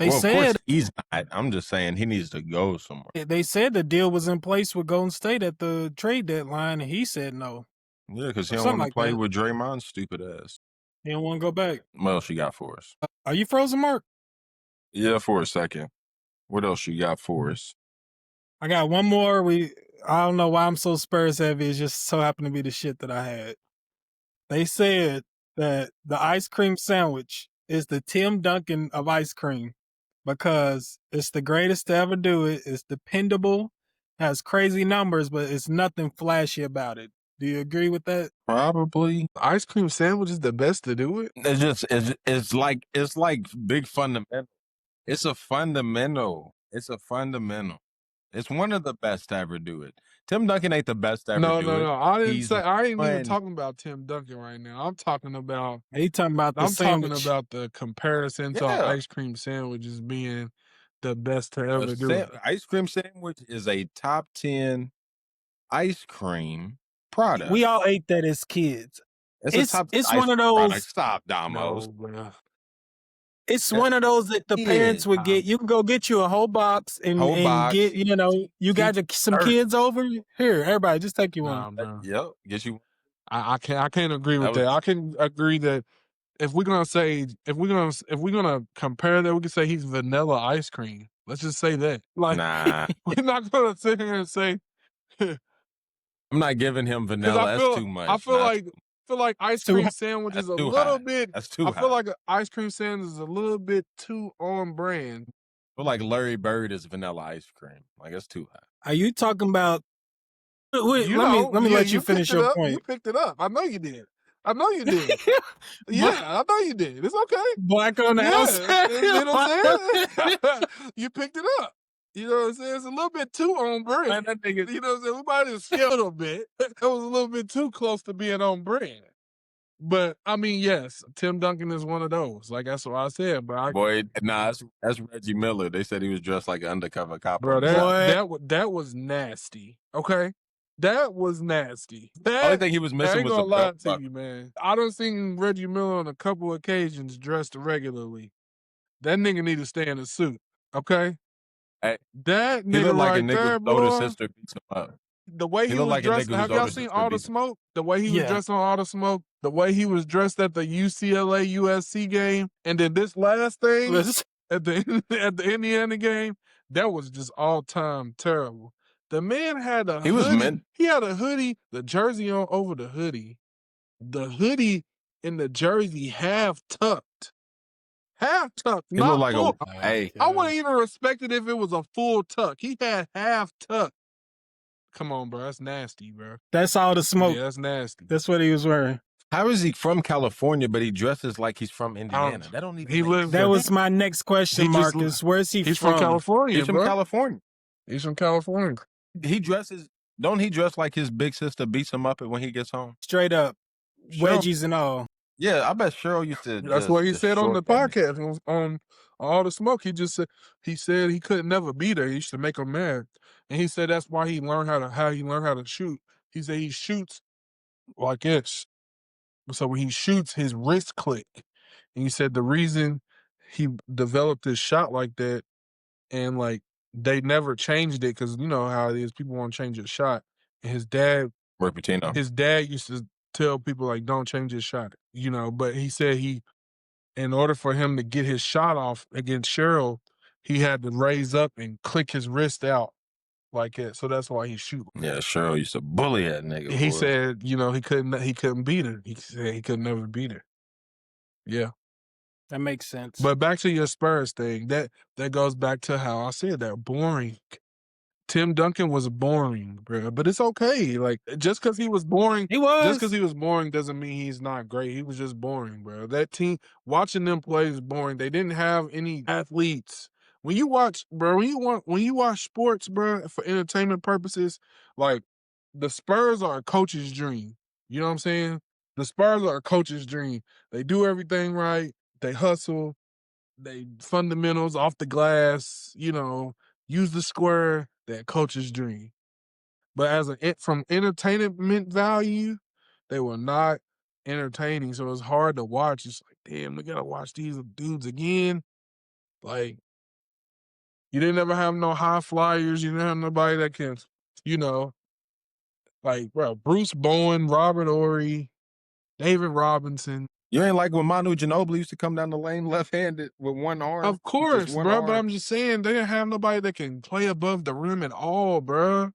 Of course he's not. I'm just saying he needs to go somewhere. They said the deal was in place with Golden State at the trade deadline, and he said no. Yeah, because he don't want to play with Draymond's stupid ass. He don't want to go back. What else you got for us? Are you frozen, Mark? Yeah, for a second. What else you got for us? I got one more. I don't know why I'm so Spurs heavy. It just so happened to be the shit that I had. They said that the ice cream sandwich is the Tim Duncan of ice cream because it's the greatest to ever do it. It's dependable, has crazy numbers, but it's nothing flashy about it. Do you agree with that? Probably. Ice cream sandwich is the best to do it. It's like big fundamental. It's a fundamental. It's one of the best to ever do it. Tim Duncan ain't the best to ever do it. No. I ain't even talking about Tim Duncan right now. I'm talking about talking about the comparison to an ice cream sandwich as being the best to ever do it. Ice cream sandwich is a top 10 ice cream product. We all ate that as kids. It's one of those. Product. Stop, Damos. No, it's one of those that the parents would get. You can go get you a whole box and get, you got some kids over here. Everybody, just take you one. Yep, get you. I can't agree with that. I can agree that if we're gonna compare that, we can say he's vanilla ice cream. Let's just say that. Like, nah, we're not gonna sit here and say. I'm not giving him vanilla. That's too much. I feel like ice cream sandwich is a little bit. That's too high. I feel like an ice cream sandwich is a little bit too on brand. I feel like Larry Bird is vanilla ice cream. Like, that's too high. Are you talking about? Wait, let me let you finish your point. You picked it up. I know you did. Yeah, I know you did. It's okay. Black on the outside. You know what I'm saying? You picked it up. You know what I'm saying? It's a little bit too on brand. Man, that nigga, you know what I'm saying? We might have skipped a little bit. It was a little bit too close to being on brand. But, I mean, yes, Tim Duncan is one of those. Like, that's what I said. But that's Reggie Miller. They said he was dressed like an undercover cop. Bro, that was nasty. Okay? That was nasty. The only thing he was missing was a lie to you, man. I done seen Reggie Miller on a couple of occasions dressed regularly. That nigga need to stay in a suit. Okay? Hey, that nigga he looked like right a nigga there, whose older boy. sister beats him up. The way he was dressed, have y'all seen All the Smoke? The way he was dressed on All the Smoke, the way he was dressed at the UCLA USC game, and then this last thing at the Indiana game, that was just all time terrible. The man had a hoodie. He had a hoodie, the jersey on over the hoodie. The hoodie and the jersey half tucked. Half tuck, He not looked like full. hey. I wouldn't even respect it if it was a full tuck. He had half tuck. Come on, bro. That's nasty, bro. That's all the smoke. Yeah, that's nasty. That's what he was wearing. How is he from California, but he dresses like he's from Indiana? That don't even make sense. That was my next question, Marcus. Where's he from? He's from California, He's from bro. California. He's from California. He dresses. Don't he dress like his big sister beats him up when he gets home? Straight up. Wedgies and all. Yeah, I bet Cheryl used to. That's what he said on the podcast on All the Smoke. He said he could never beat her. He used to make her mad, and he said that's why he learned how to shoot. He said he shoots like this, so when he shoots, his wrist click. And he said the reason he developed his shot like that, and like they never changed it because you know how it is. People want to change his shot, and his dad used to tell people like don't change his shot, you know. But he said in order for him to get his shot off against Cheryl, he had to raise up and click his wrist out like that. So that's why he shoot. Yeah, Cheryl used to bully that nigga. He said, you know, he couldn't beat her. He said he could never beat her. Yeah. That makes sense. But back to your Spurs thing, that goes back to how I said that boring. Tim Duncan was boring, bro. But it's okay. Like just because he was boring, doesn't mean he's not great. He was just boring, bro. That team, watching them play is boring. They didn't have any athletes. When you watch sports, bro, for entertainment purposes, like the Spurs are a coach's dream. You know what I'm saying? The Spurs are a coach's dream. They do everything right. They hustle. They fundamentals off the glass. You know, use the square. That coach's dream. But from entertainment value, they were not entertaining. So it's hard to watch. It's like, damn, we gotta watch these dudes again. Like, you didn't ever have no high flyers. You didn't have nobody that can, you know, like, bro, Bruce Bowen, Robert Horry, David Robinson. You ain't like when Manu Ginobili used to come down the lane left-handed with one arm. Of course, bro. But I'm just saying they didn't have nobody that can play above the rim at all, bro.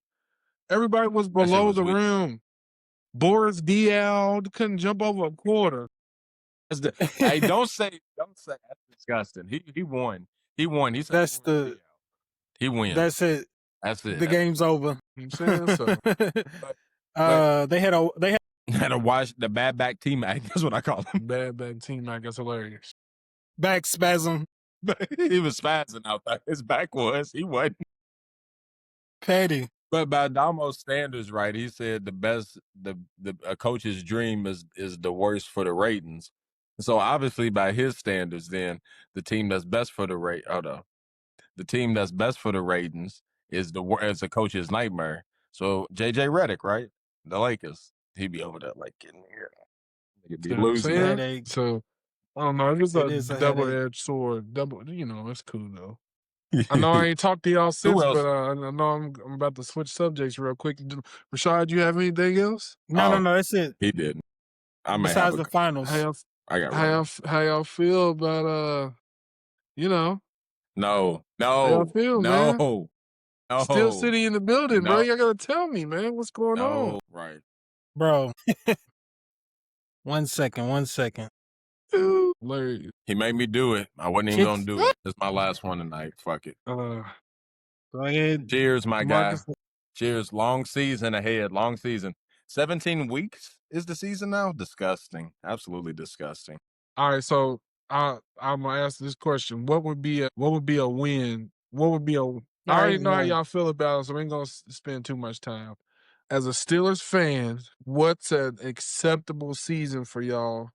Everybody was below the rim. Boris Diaw couldn't jump over a quarter. Hey, don't say that's disgusting. He won. He won. He said he wins. That's it. That's it. The game's over. I'm saying so. They had to watch the bad back T-Mac. That's what I call him. Bad back T-Mac. That's hilarious. Back spasm. He was spazzing out there. His back was. He wasn't. Petty. But by Damo's standards, right? He said a coach's dream is the worst for the ratings. So obviously, by his standards, then the team that's best for the team that's best for the ratings is a coach's nightmare. So JJ Redick, right? The Lakers, he'd be over there like getting here. He'd be losing. So I don't know. It's a double-edged sword. You know, it's cool though. I know I ain't talked to y'all since, but I know I'm about to switch subjects real quick. Rashad, you have anything else? No, that's it. He didn't. Besides the finals. How y'all feel about you know? No. How y'all feel, man? No. Still City in the building, bro. Y'all gotta tell me, man, what's going on? Right. Bro. 1 second. Larry. He made me do it. I wasn't even gonna do it. It's my last one tonight. Fuck it. Go ahead. Cheers, my guy. Cheers. Long season ahead. Long season. 17 weeks is the season now? Disgusting. Absolutely disgusting. All right, so I'm gonna ask this question. What would be a win? I already know how y'all feel about it, so we ain't gonna spend too much time. As a Steelers fan, what's an acceptable season for y'all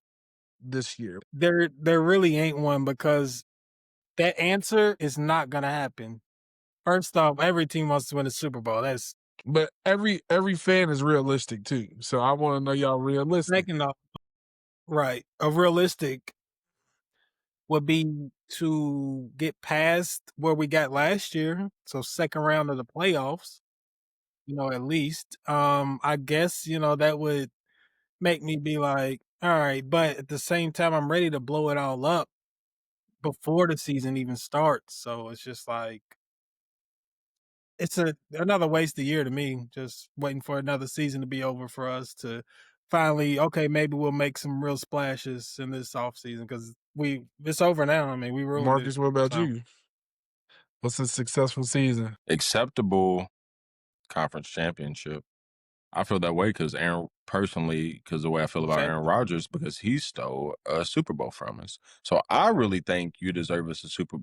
this year? There really ain't one because that answer is not gonna happen. First off, every team wants to win the Super Bowl. But every fan is realistic too. So I want to know y'all realistic. Second off, right, a realistic would be to get past where we got last year. So second round of the playoffs, you know, at least. I guess, you know, that would make me be like, all right, but at the same time, I'm ready to blow it all up before the season even starts. So it's just like, it's another wasted year to me, just waiting for another season to be over for us to finally, okay, maybe we'll make some real splashes in this offseason because it's over now. I mean, we ruined Marcus, it. what about you? What's a successful season? Acceptable. conference championship. I feel that way because because the way I feel about Aaron Rodgers, because he stole a Super Bowl from us. So I really think we deserve a Super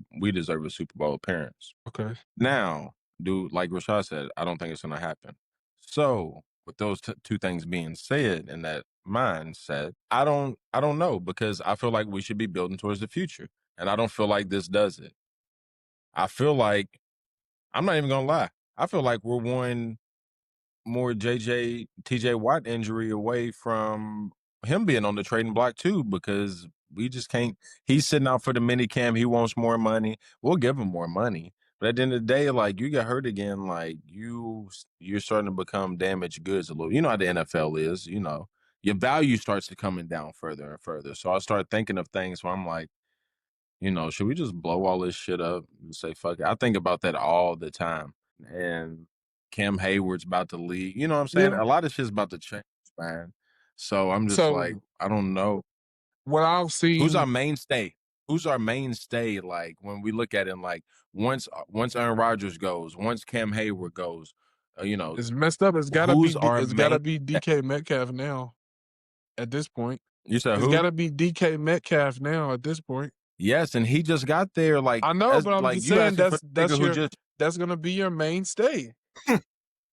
Bowl appearance. Okay. Now, like Rashad said, I don't think it's going to happen. So with those two things being said in that mindset, I don't know, because I feel like we should be building towards the future, and I don't feel like this does it. I feel like, I'm not even going to lie, I feel like we're one more TJ Watt injury away from him being on the trading block too, because we just can't. He's sitting out for the mini camp. He wants more money. We'll give him more money. But at the end of the day, like, you get hurt again, like you're starting to become damaged goods a little. You know how the NFL is, your value starts to coming down further and further. So I start thinking of things where I'm like, should we just blow all this shit up and say, fuck it? I think about that all the time. And Cam Hayward's about to leave. You know what I'm saying? Yeah. A lot of shit's about to change, man. So I'm just like, I don't know. What I've seen. Who's our mainstay? Like, when we look at it, like, once Aaron Rodgers goes, once Cam Hayward goes, it's messed up. It's gotta be DK Metcalf now. At this point, you said it's gotta be DK Metcalf now. At this point, yes, and he just got there. Like, I know, but I'm like, just saying that's that's gonna be your mainstay.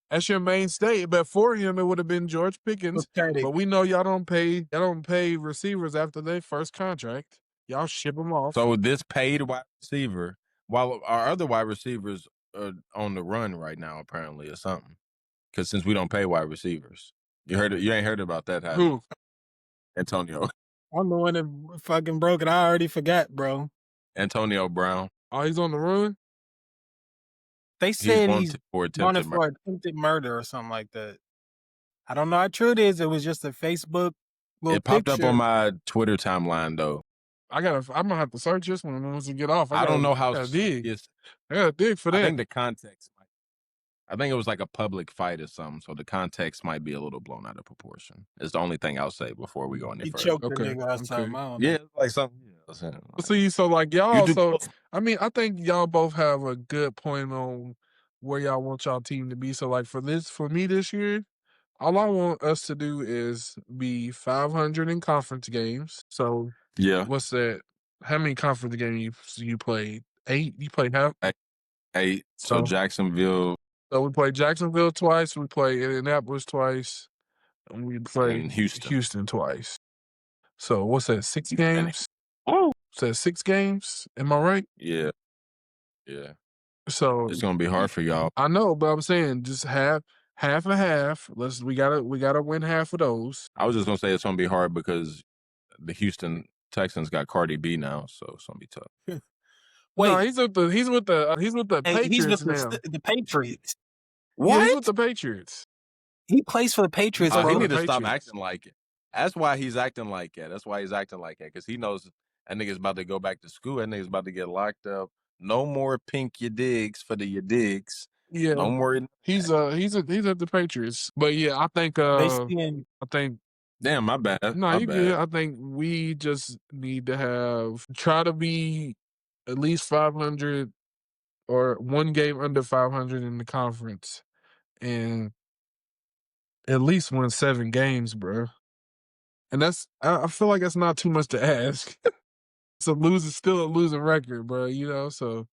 That's your mainstay. But for him, it would have been George Pickens. But we know y'all don't pay receivers after their first contract. Y'all ship them off. So this paid wide receiver, while our other wide receivers are on the run right now, apparently, or something. Because since we don't pay wide receivers, you ain't heard about that, have you? Who? Antonio. I'm the one that fucking broke it. I already forgot, bro. Antonio Brown. Oh, he's on the run? They said he's wanted for attempted murder or something like that. I don't know how true it is. It was just a Facebook little It popped picture. up on my Twitter timeline, though. I'm gonna have to search this one once we get off. I don't know how I dig. serious. I gotta dig for that. I think the context I think it was like a public fight or something, so the context might be a little blown out of proportion. It's the only thing I'll say before we go any He further. choked the nigga or something. I don't know. Yeah, like something. See, so like y'all, I mean, I think y'all both have a good point on where y'all want y'all team to be. So like for me this year, all I want us to do is be 500 in conference games. So yeah, what's that? How many conference games you played? 8? You played half? 8. So Jacksonville. So we played Jacksonville twice. We played Indianapolis twice. And we played Houston twice. So what's that? 6 games? Oh, so that's 6 games. Am I right? Yeah. Yeah. So it's gonna be hard for y'all. I know, but I'm saying just half and half. We gotta win half of those. I was just gonna say it's gonna be hard because the Houston Texans got Cardi B now, so it's gonna be tough. Wait, no, he's with the Patriots now. The Patriots. What? Yeah, he's with the Patriots. He plays for the Patriots. He need to stop acting like it. That's why he's acting like that. Because he knows that nigga's about to go back to school. That nigga's about to get locked up. No more pink your digs for your digs. Yeah, no more. He's at the Patriots. But yeah, I think Damn, my bad. No, you good. I think we just need to try to be at least 500 or one game under 500 in the conference, and at least win 7 games, bro. And I feel like that's not too much to ask. It's still a losing record, bro. So,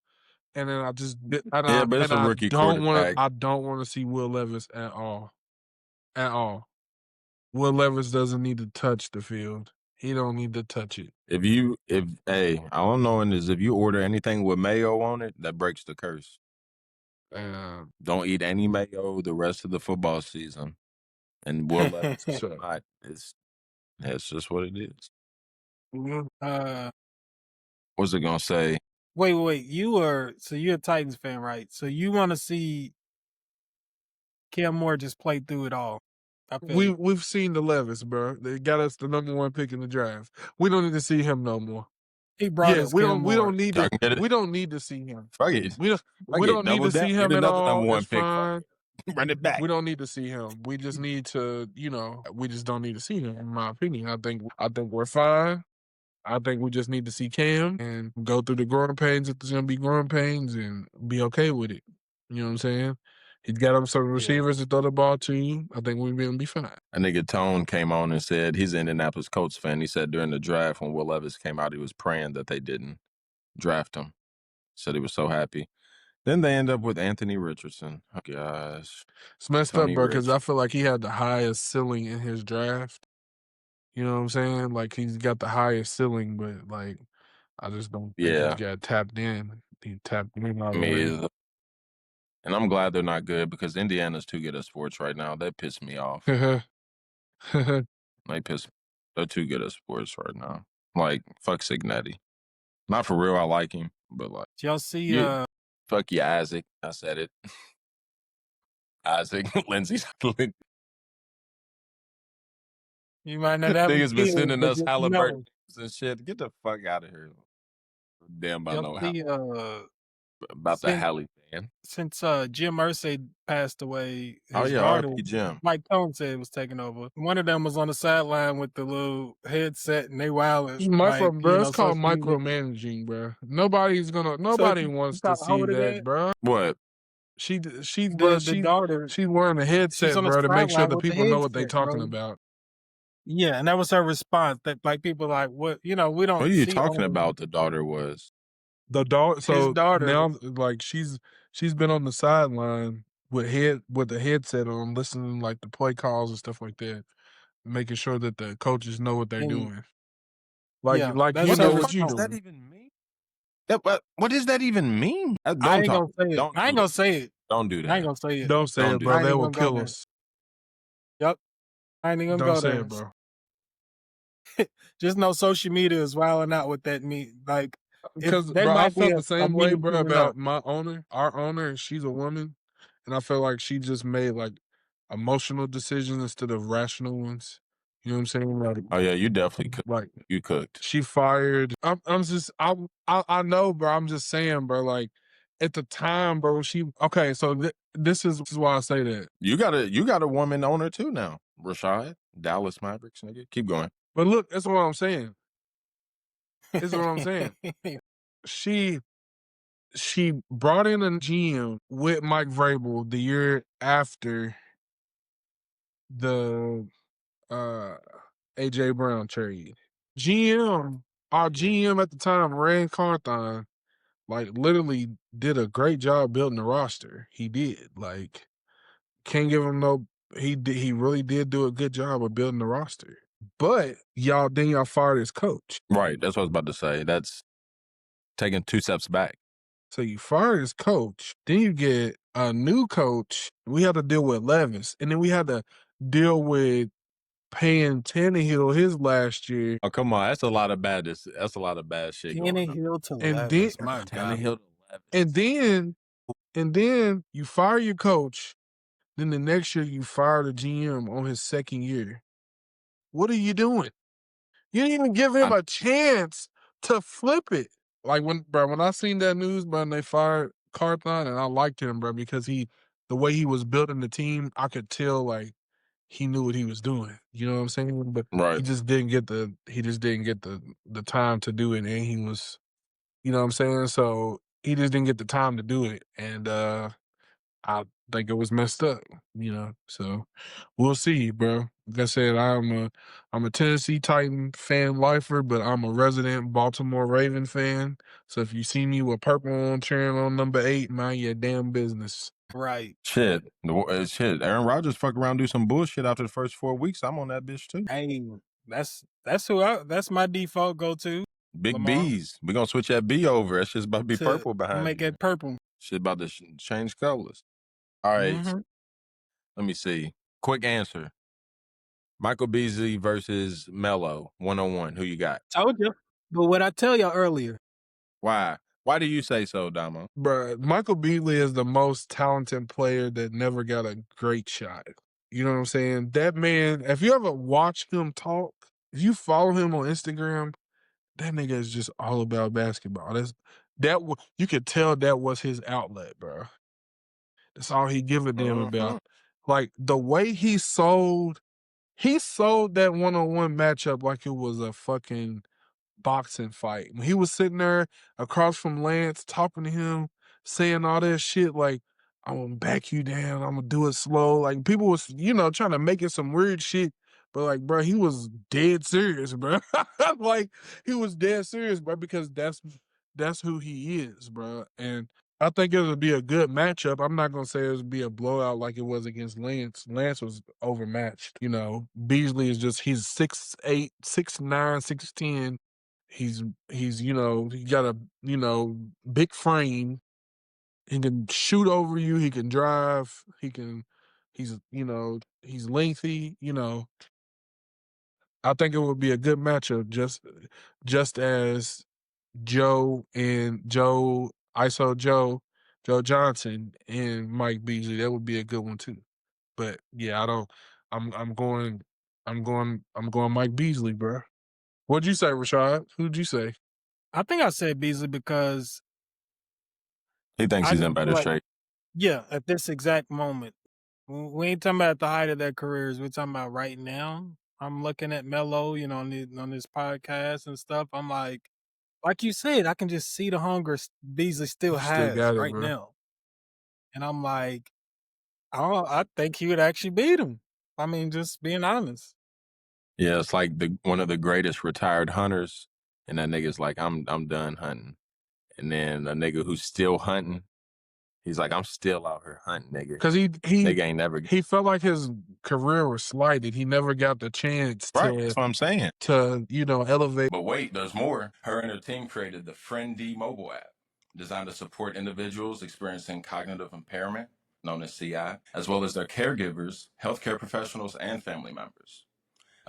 and then but it's a rookie quarterback. I don't want to see Will Levis at all. At all. Will Levis doesn't need to touch the field. He don't need to touch it. All I'm knowing is if you order anything with mayo on it, that breaks the curse. Don't eat any mayo the rest of the football season. And Will Levis is not. That's just what it is. What's it gonna say? Wait. You're a Titans fan, right? So you want to see Cam Moore just play through it all? We've seen the Levis, bro. They got us the number 1 pick in the draft. We don't need to see him no more. He brought us. We don't need to see him. Fuck it. We don't need to see him at all. It's fine. Run it back. We don't need to see him. We just need to, we just don't need to see him. In my opinion, I think we're fine. I think we just need to see Cam and go through the growing pains if there's gonna be growing pains and be okay with it. You know what I'm saying? He got him some receivers to throw the ball to you. I think we're going to be fine. A nigga Tone came on and said he's an Indianapolis Colts fan. He said during the draft when Will Levis came out, he was praying that they didn't draft him. Said he was so happy. Then they end up with Anthony Richardson. Oh, gosh. It's messed up, bro, because I feel like he had the highest ceiling in his draft. You know what I'm saying? Like, he's got the highest ceiling, but, like, I just don't think he got tapped in. He tapped in all the way. And I'm glad they're not good because Indiana's too good at sports right now. They piss me off. They're too good at sports right now. Like, fuck Signetti. Not for real, I like him, but like. Did y'all see fuck you, Isaac. I said it. Isaac, Lindsay's. You might not have niggas been sending us Halliburton and shit. Get the fuck out of here. Damn, I know how. About the Halle fan. Since Jim Irsay passed away, his daughter, Jim. Mike Tone said was taking over. One of them was on the sideline with the little headset and they wilding. Bro, it's called micromanaging, bro. Nobody wants to see that, bro. What? The daughter. She's wearing a headset, bro, to make sure the people know what they're talking about. Yeah, and that was her response. That like people like, what we don't. What are you talking about? The daughter was. The daughter. So his daughter now, like she's been on the sideline with the headset on, listening like the play calls and stuff like that, making sure that the coaches know what they're doing. Like what you does that even mean? What does that even mean? I ain't gonna say it. I ain't gonna say it. Don't do that. I ain't gonna say it. Don't say it, bro. They will kill us. Yep. I ain't even gonna go there. Don't say it, bro. Just know social media is wilding out with that like. Because bro, I felt the same way, bro, about our owner. She's a woman, and I feel like she just made like emotional decisions instead of rational ones. You know what I'm saying? Like, oh yeah, you definitely cooked. Like you cooked. She fired. I know, bro. I'm just saying, bro. Like at the time, bro. So this is why I say that. You got a woman owner too now, Rashad, Dallas Mavericks, nigga. Keep going. But look, that's what I'm saying. This is what I'm saying. She brought in a GM with Mike Vrabel the year after the AJ Brown trade. Our GM at the time, Rand Carthon, like literally did a great job building the roster. He did. Like, can't give him no. He really did do a good job of building the roster. But y'all fired his coach. Right. That's what I was about to say. That's taking 2 steps back. So you fire his coach, then you get a new coach. We had to deal with Levis, and then we had to deal with paying Tannehill his last year. Oh, come on. That's a lot of bad shit Tannehill to Levis. My God. Tannehill to Levis. And then you fire your coach. Then the next year you fire the GM on his second year. What are you doing? You didn't even give him a chance to flip it. Like when I seen that news, bro, and they fired Carthon, and I liked him, bro, because the way he was building the team, I could tell like he knew what he was doing. You know what I'm saying? But he just didn't get the time to do it, and he was, you know what I'm saying? So he just didn't get the time to do it, and I think it was messed up, you know. So we'll see, bro. Like I said, I'm a Tennessee Titan fan lifer, but I'm a resident Baltimore Raven fan. So if you see me with purple on cheering on number 8, mind your damn business. Right. Shit. Aaron Rodgers fuck around, do some bullshit after the first 4 weeks. I'm on that bitch too. Hey, that's my default go to. Big Lamar. B's. We're gonna switch that B over. That shit's about to be purple behind. Make it purple. Shit about to change colors. All right. Let me see. Quick answer. Michael Beasley versus Melo, 1-on-1. Who you got? Told you. But what I tell y'all earlier. Why? Why do you say so, Damo? Bruh, Michael Beasley is the most talented player that never got a great shot. You know what I'm saying? That man, if you ever watch him talk, if you follow him on Instagram, that nigga is just all about basketball. You could tell that was his outlet, bro. That's all he give a damn about. Like the way he sold that one-on-one matchup like it was a fucking boxing fight. When he was sitting there across from Lance talking to him, saying all that shit, like I'm gonna back you down. I'm gonna do it slow. Like people was, trying to make it some weird shit. But like, bro, he was dead serious, bro. Like he was dead serious, bro, because that's who he is, bro. And I think it'll be a good matchup. I'm not gonna say it'll be a blowout like it was against Lance. Lance was overmatched. Beasley is just he's 6'8", 6'9", 6'10". He's he got a big frame. He can shoot over you. He can drive. He's he's lengthy. I think it would be a good matchup. Just as Joe Johnson and Mike Beasley. That would be a good one too. But yeah, I don't. I'm going. I'm going Mike Beasley, bro. What'd you say, Rashad? Who'd you say? I think I said Beasley because he thinks he's in better shape. Yeah, at this exact moment. We ain't talking about at the height of their careers. We're talking about right now. I'm looking at Melo, on this podcast and stuff. I'm like you said, I can just see the hunger Beasley still has right now. And I'm like, I think he would actually beat him. I mean, just being honest. Yeah, it's like one of the greatest retired hunters, and that nigga's like, I'm done hunting. And then a nigga who's still hunting, he's like, I'm still out here hunting, nigga. Because nigga ain't never. He felt like his career was slighted. He never got the chance Right, that's what I'm saying. To elevate. But wait, there's more. Her and her team created the Friend D mobile app, designed to support individuals experiencing cognitive impairment, known as CI, as well as their caregivers, healthcare professionals, and family members.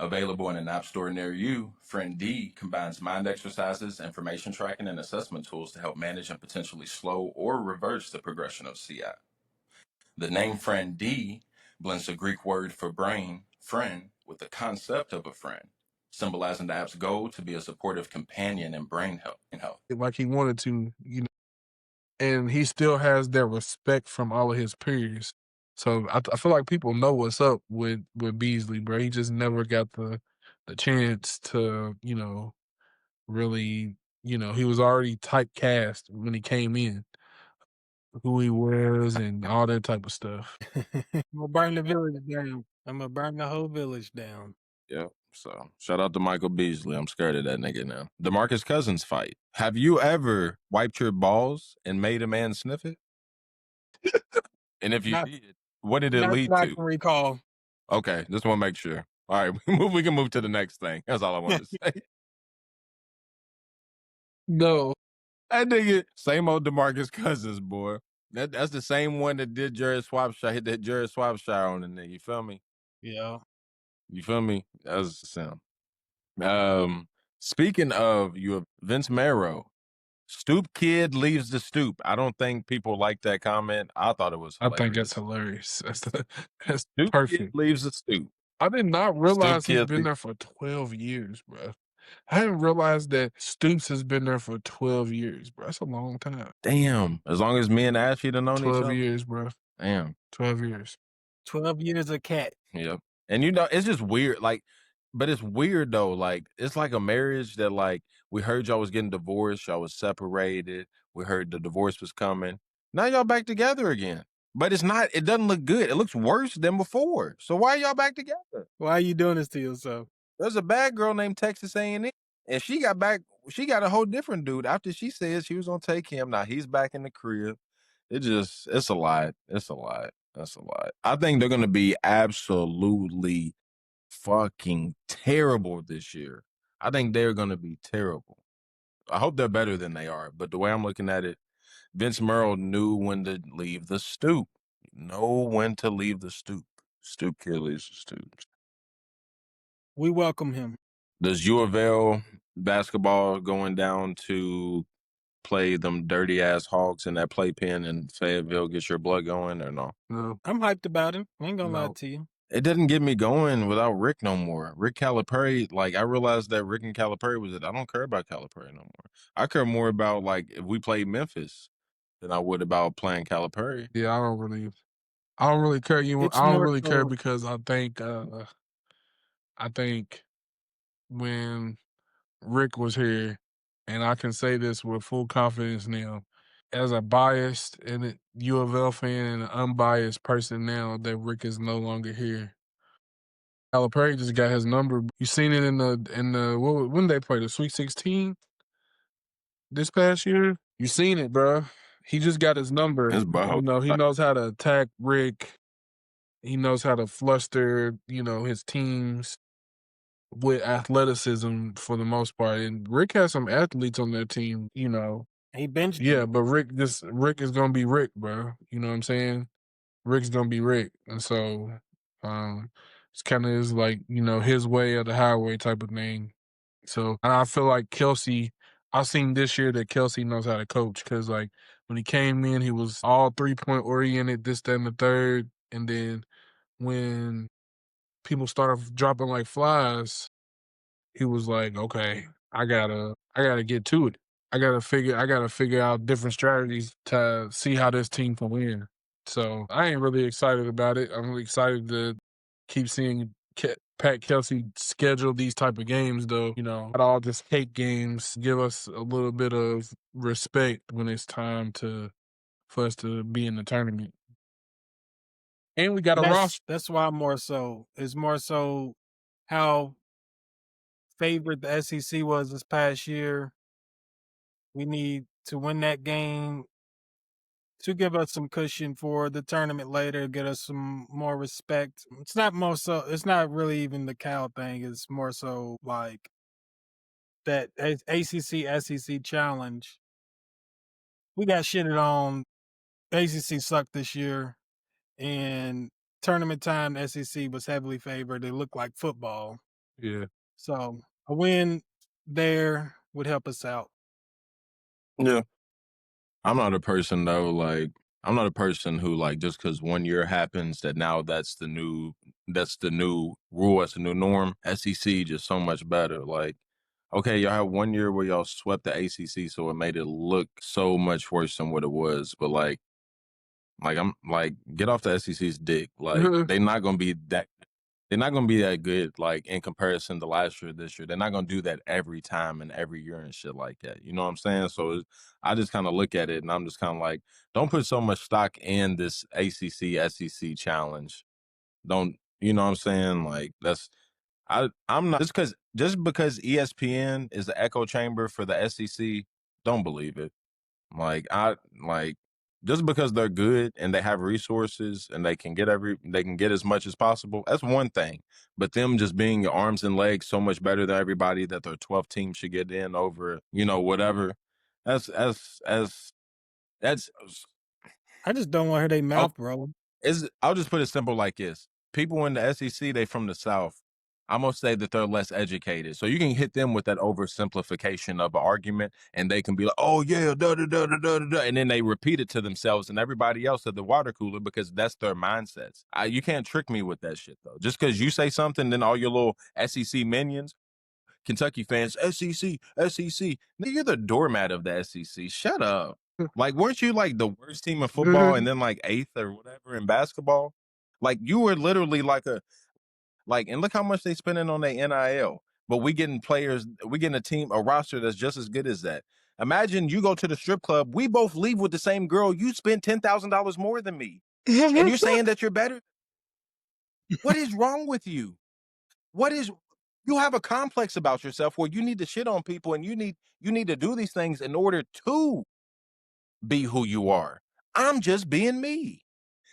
Available in an app store near you, Friend D combines mind exercises, information tracking, and assessment tools to help manage and potentially slow or reverse the progression of CI. The name Friend D blends the Greek word for brain, friend, with the concept of a friend, symbolizing the app's goal to be a supportive companion in brain health. Like he wanted to, and he still has their respect from all of his peers. So I feel like people know what's up with Beasley, bro. He just never got the chance to, really, he was already typecast when he came in, who he was and all that type of stuff. I'm gonna burn the village down. I'm gonna burn the whole village down. Yep. So shout out to Michael Beasley. I'm scared of that nigga now. DeMarcus Cousins fight. Have you ever wiped your balls and made a man sniff it? And if you did, what did it lead to? I can recall. Okay, just want to make sure. All right, we can move to the next thing. That's all I wanted to say. No. That nigga, same old DeMarcus Cousins, boy. That's the same one that did Jared Swapshire, hit that Jared Swapshire on the nigga. You feel me? Yeah. You feel me? That was the sound. Speaking of Vince Marrow, stoop kid leaves the stoop. I don't think people like that comment. I thought it was hilarious. I think that's hilarious. That's stoop perfect. Kid leaves the stoop. I did not realize he's been there for 12 years, bro. I didn't realize that Stoops has been there for 12 years, bro. That's a long time. Damn. As long as me and Ashley done known each other. 12 years, bro. Damn. 12 years. 12 years of cat. Yep. And it's just weird. Like, but it's weird though. Like, it's like a marriage that, like, we heard y'all was getting divorced, y'all was separated. We heard the divorce was coming. Now y'all back together again. But it doesn't look good. It looks worse than before. So why are y'all back together? Why are you doing this to yourself? There's a bad girl named Texas A&M, and she got a whole different dude after she said she was gonna take him. Now he's back in the crib. It's a lot. It's a lot. That's a lot. I think they're gonna be absolutely fucking terrible this year. I think they're gonna be terrible. I hope they're better than they are. But the way I'm looking at it, Vince Merrill knew when to leave the stoop. Know when to leave the stoop. Stoop kid leaves the stoop. We welcome him. Does U of L basketball going down to play them dirty ass Hawks in that playpen in Fayetteville get your blood going or no? No. I'm hyped about him. I ain't gonna lie to you. It doesn't get me going without Rick no more. Rick Calipari, like, I realized that Rick and Calipari was it. I don't care about Calipari no more. I care more about, like, if we played Memphis than I would about playing Calipari. Yeah, I don't really care. I don't really care because I think when Rick was here, and I can say this with full confidence now, as a biased and U of L fan and an unbiased person now that Rick is no longer here. Calipari just got his number. You seen it in the when they play the Sweet 16 this past year? You seen it, bro. He just got his number. It's You know, he knows how to attack Rick. He knows how to fluster, his teams with athleticism for the most part. And Rick has some athletes on their team, He benched Yeah, him. but Rick is gonna be Rick, bro. You know what I'm saying? Rick's gonna be Rick. And so it's kind of his his way or the highway type of thing. So and I feel like Kelsey, I've seen this year that Kelsey knows how to coach because like when he came in, he was all 3-point oriented, this, that, and the third. And then when people started dropping like flies, he was like, okay, I gotta get to it. I gotta figure out different strategies to see how this team can win. So I ain't really excited about it. I'm really excited to keep seeing Pat Kelsey schedule these type of games, though. Not all just hate games. Give us a little bit of respect when it's time for us to be in the tournament. And we got a roster. That's why it's more so how favored the SEC was this past year. We need to win that game to give us some cushion for the tournament later, get us some more respect. It's not really even the Cal thing. It's more so like that ACC SEC challenge. We got shitted on. ACC sucked this year, and tournament time, the SEC was heavily favored. It looked like football. Yeah. So a win there would help us out. Yeah. I'm not a person though, I'm not a person who just because 1 year happens that now that's the new rule, that's the new norm. SEC just so much better. Okay, y'all have 1 year where y'all swept the ACC, so it made it look so much worse than what it was. But I'm get off the SEC's dick. They're not gonna be that. They're not gonna be that good, in comparison to last year, this year. They're not gonna do that every time and every year and shit like that. You know what I'm saying? So I just kind of look at it and I'm just kind of like, don't put so much stock in this ACC SEC challenge. Don't, you know what I'm saying? I'm not just because ESPN is the echo chamber for the SEC. Don't believe it. Just because they're good and they have resources and they can get as much as possible, that's one thing. But them just being your arms and legs so much better than everybody that their 12th team should get in over, whatever. That's I just don't want to hear their mouth roll. I'll just put it simple like this. People in the SEC, they from the South. I'm going to say that they're less educated. So you can hit them with that oversimplification of an argument and they can be like, oh, yeah, da-da-da-da-da-da. And then they repeat it to themselves and everybody else at the water cooler because that's their mindsets. You can't trick me with that shit, though. Just because you say something, then all your little SEC minions, Kentucky fans, SEC. Nigga, you're the doormat of the SEC. Shut up. Weren't you the worst team in football and then 8th or whatever in basketball? You were literally and look how much they spending on their NIL. But we getting a roster that's just as good as that. Imagine you go to the strip club, we both leave with the same girl, you spend $10,000 more than me. And you're saying that you're better? What is wrong with you? You have a complex about yourself where you need to shit on people and you need to do these things in order to be who you are. I'm just being me.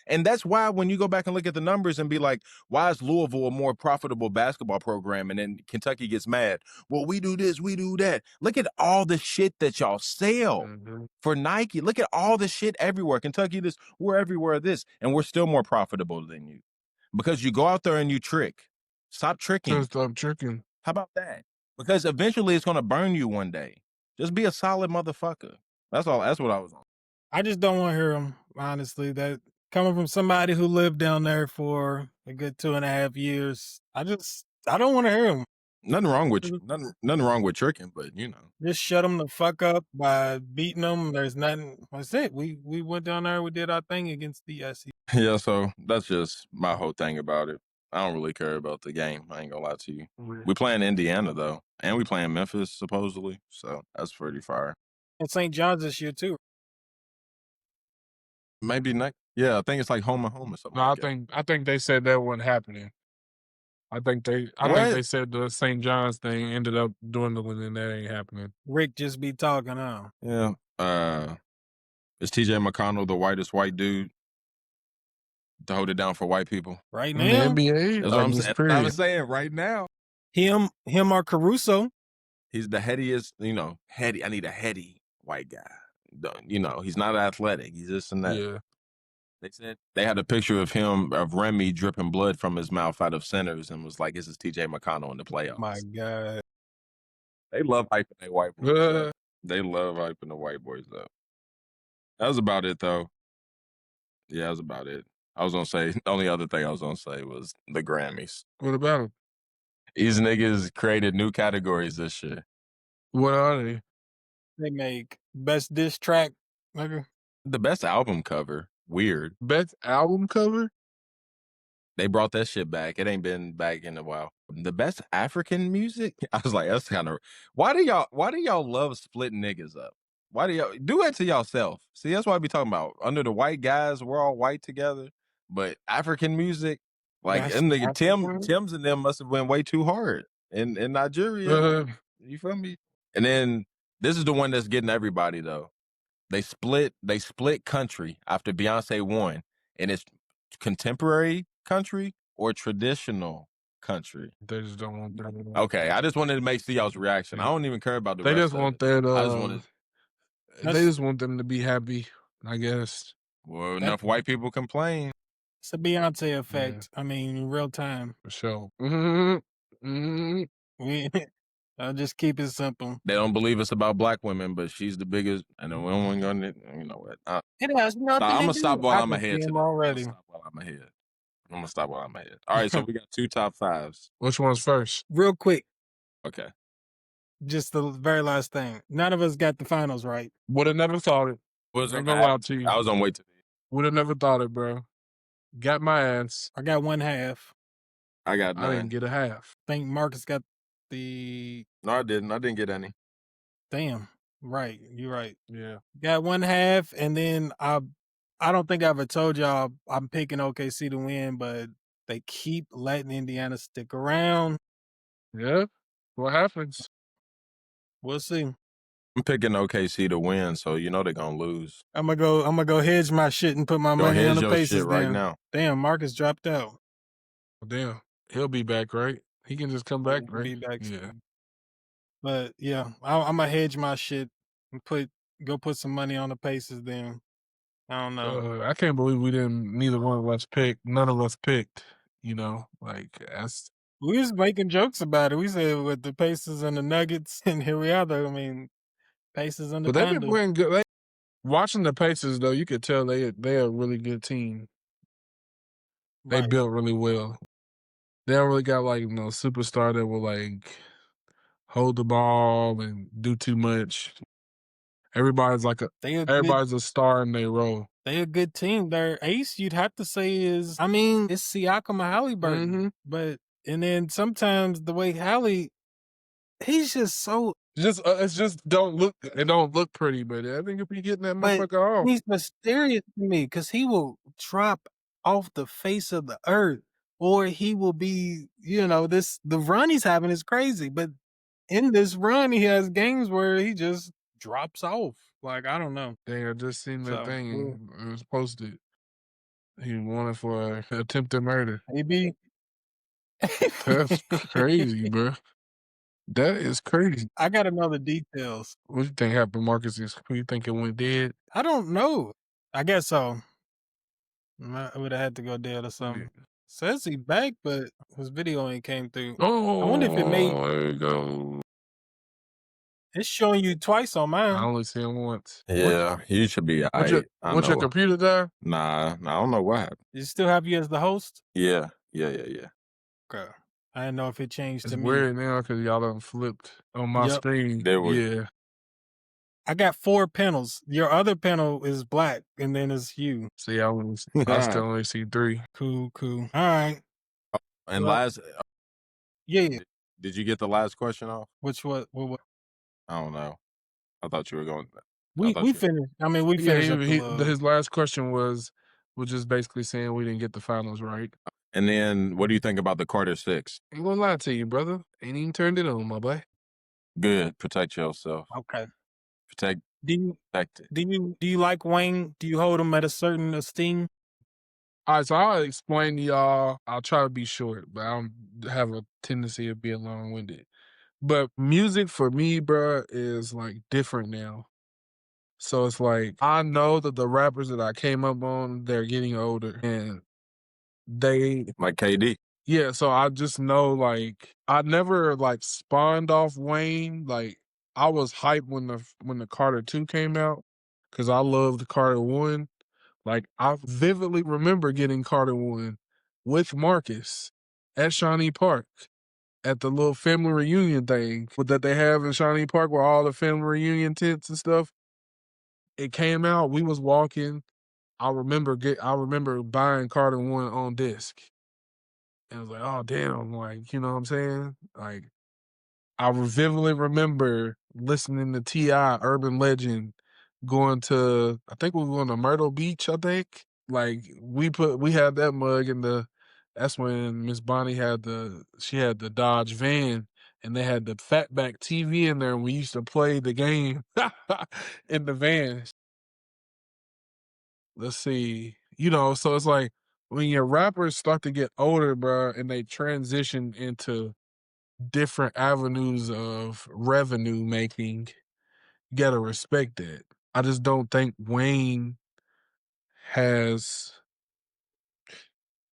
And that's why when you go back and look at the numbers and be like, why is Louisville a more profitable basketball program? And then Kentucky gets mad. Well, we do this, we do that. Look at all the shit that y'all sell for Nike. Look at all the shit everywhere. Kentucky this, we're everywhere this. And we're still more profitable than you. Because you go out there and you trick. Stop tricking. Stop tricking. How about that? Because eventually it's going to burn you one day. Just be a solid motherfucker. That's all. That's what I was on. I just don't want to hear them, honestly. That coming from somebody who lived down there for a good 2.5 years, I don't want to hear them. Nothing wrong with tricking, but just shut them the fuck up by beating them. There's nothing. That's it. We went down there. We did our thing against the SEC. Yeah, so that's just my whole thing about it. I don't really care about the game. I ain't gonna lie to you. We playing Indiana though, and we playing Memphis supposedly, so that's pretty fire. And St. John's this year too. Maybe not. Yeah, I think it's like home and home or something. No, like I think they said that wasn't happening. I think they said the St. John's thing ended up dwindling and that ain't happening. Rick just be talking now. Yeah. Is TJ McConnell the whitest white dude to hold it down for white people? Right In the now? NBA? That's what I'm saying. Period. I was saying right now. Him or Caruso? He's the headiest, heady. I need a heady white guy. He's not athletic. He's this and that. Yeah. They said they had a picture of him, of Remy dripping blood from his mouth out of centers and was like, this is TJ McConnell in the playoffs. My God. They love hyping their white boys up. They love hyping the white boys up. That was about it, though. Yeah, that was about it. I was going to say, the only other thing I was going to say was the Grammys. What about them? These niggas created new categories this year. What are they? They make best diss track, nigga. The best album cover. Weird. Best album cover? They brought that shit back. It ain't been back in a while. The best African music? I was like, that's kind of... Why do y'all love splitting niggas up? Why do y'all... Do it to yourself. See, that's what I be talking about. Under the white guys, we're all white together. But African music, like, them nigga, Tim's and them must have went way too hard in Nigeria. You feel me? And then, this is the one that's getting everybody, though. They split country after Beyonce won. And it's contemporary country or traditional country. They just don't want that. Okay, I just wanted to see y'all's reaction. I don't even care about the They rest just of want it. that. I just wanted... They just want them to be happy, I guess. Well, enough white people complain. It's a Beyonce effect. Yeah. I mean, in real time. For sure. I'll just keep it simple. They don't believe it's about black women, but she's the biggest, and then we don't go to, you know what? It has nothing I'm to gonna do. stop while I'm ahead. Already. I'm gonna stop while I'm ahead. All right, so we got 2 top 5s. Which one's first? Real quick. Okay. Just the very last thing. None of us got the finals right. Would have never thought it. I'm gonna lie to you. I was on way today. Would have never thought it, bro. Got my ass. I got 1/2. I got none. I didn't get a half. I think Marcus got the... No, I didn't. I didn't get any. Damn. Right. You're right. Yeah. Got 1/2, and then I don't think I ever told y'all I'm picking OKC to win, but they keep letting Indiana stick around. Yeah. What happens? We'll see. I'm picking OKC to win, so you know they're gonna lose. I'm gonna go hedge my shit and put my money on the Pacers right now. Damn, Marcus dropped out. Damn. He'll be back, right? He can just come back, right? Be back Yeah. soon. But yeah, I'm gonna hedge my shit and put some money on the Pacers then. I don't know. I can't believe neither one of us picked. None of us picked, that's... We was making jokes about it. We said with the Pacers and the Nuggets, and here we are though. I mean, Pacers and the But they've Thunder. been playing good. Watching the Pacers, though, you could tell they're a really good team. They built really well. They don't really got superstar that will hold the ball and do too much. Everybody's everybody's a star in their role. They a good team. Their ace, you'd have to say, it's Siakam or Halliburton. Mm-hmm. But and then sometimes the way Hallie, he's just so... It don't look pretty, but I think if you getting that motherfucker off, he's mysterious to me because he will drop off the face of the earth, or he will be, the run he's having is crazy. But in this run, he has games where he just drops off. I don't know. Dang, I just seen that thing. It was posted. He wanted for attempted murder. Maybe. That's crazy, bro. That is crazy. I gotta know the details. What do you think happened, Marcus? Who you think it went dead? I don't know. I guess so. I would have had to go dead or something. Yeah. Says he back, but his video ain't came through. Oh, I wonder if it made... There you go. It's showing you twice on mine. I only see him once. Yeah, you should be. What's your computer there? Nah, I don't know what happened. Does it still have you as the host? Yeah. Okay. I didn't know if it changed It's to me. weird now because y'all done flipped on my screen. Yeah. I got 4 panels. Your other panel is black, and then it's you. See, I still only see 3. Cool. All right. And Yeah. Did you get the last question off? What? I don't know. I thought you were going. We finished. I mean, we finished up his last question was just basically saying we didn't get the finals right. And then, what do you think about the Carter 6? Ain't gonna lie to you, brother. Ain't even turned it on, my boy. Good. Protect yourself. Okay. Protect it. Do you like Wayne? Do you hold him at a certain esteem? All right, so I'll explain to y'all. I'll try to be short, but I don't have a tendency of being long-winded. But music for me, bro, is like different now. So it's like, I know that the rappers that I came up on, they're getting older and they like KD. Yeah, so I just know like I never like spawned off Wayne. Like I was hyped when the Carter 2 came out because I loved Carter 1. Like I vividly remember getting Carter 1 with Marcus at Shawnee Park at the little family reunion thing that they have in Shawnee Park where all the family reunion tents and stuff. It came out, we was walking. I remember buying Carter 1 on disc. And I was like, oh damn, like, you know what I'm saying? Like I vividly remember listening to T.I. Urban Legend, going to, I think we were going to Myrtle Beach, I think. Like we had that mug in that's when Miss Bonnie had the Dodge van and they had the fatback TV in there and we used to play the game in the van. Let's see, so it's like when your rappers start to get older, bro, and they transition into different avenues of revenue making, you gotta respect that. I just don't think Wayne has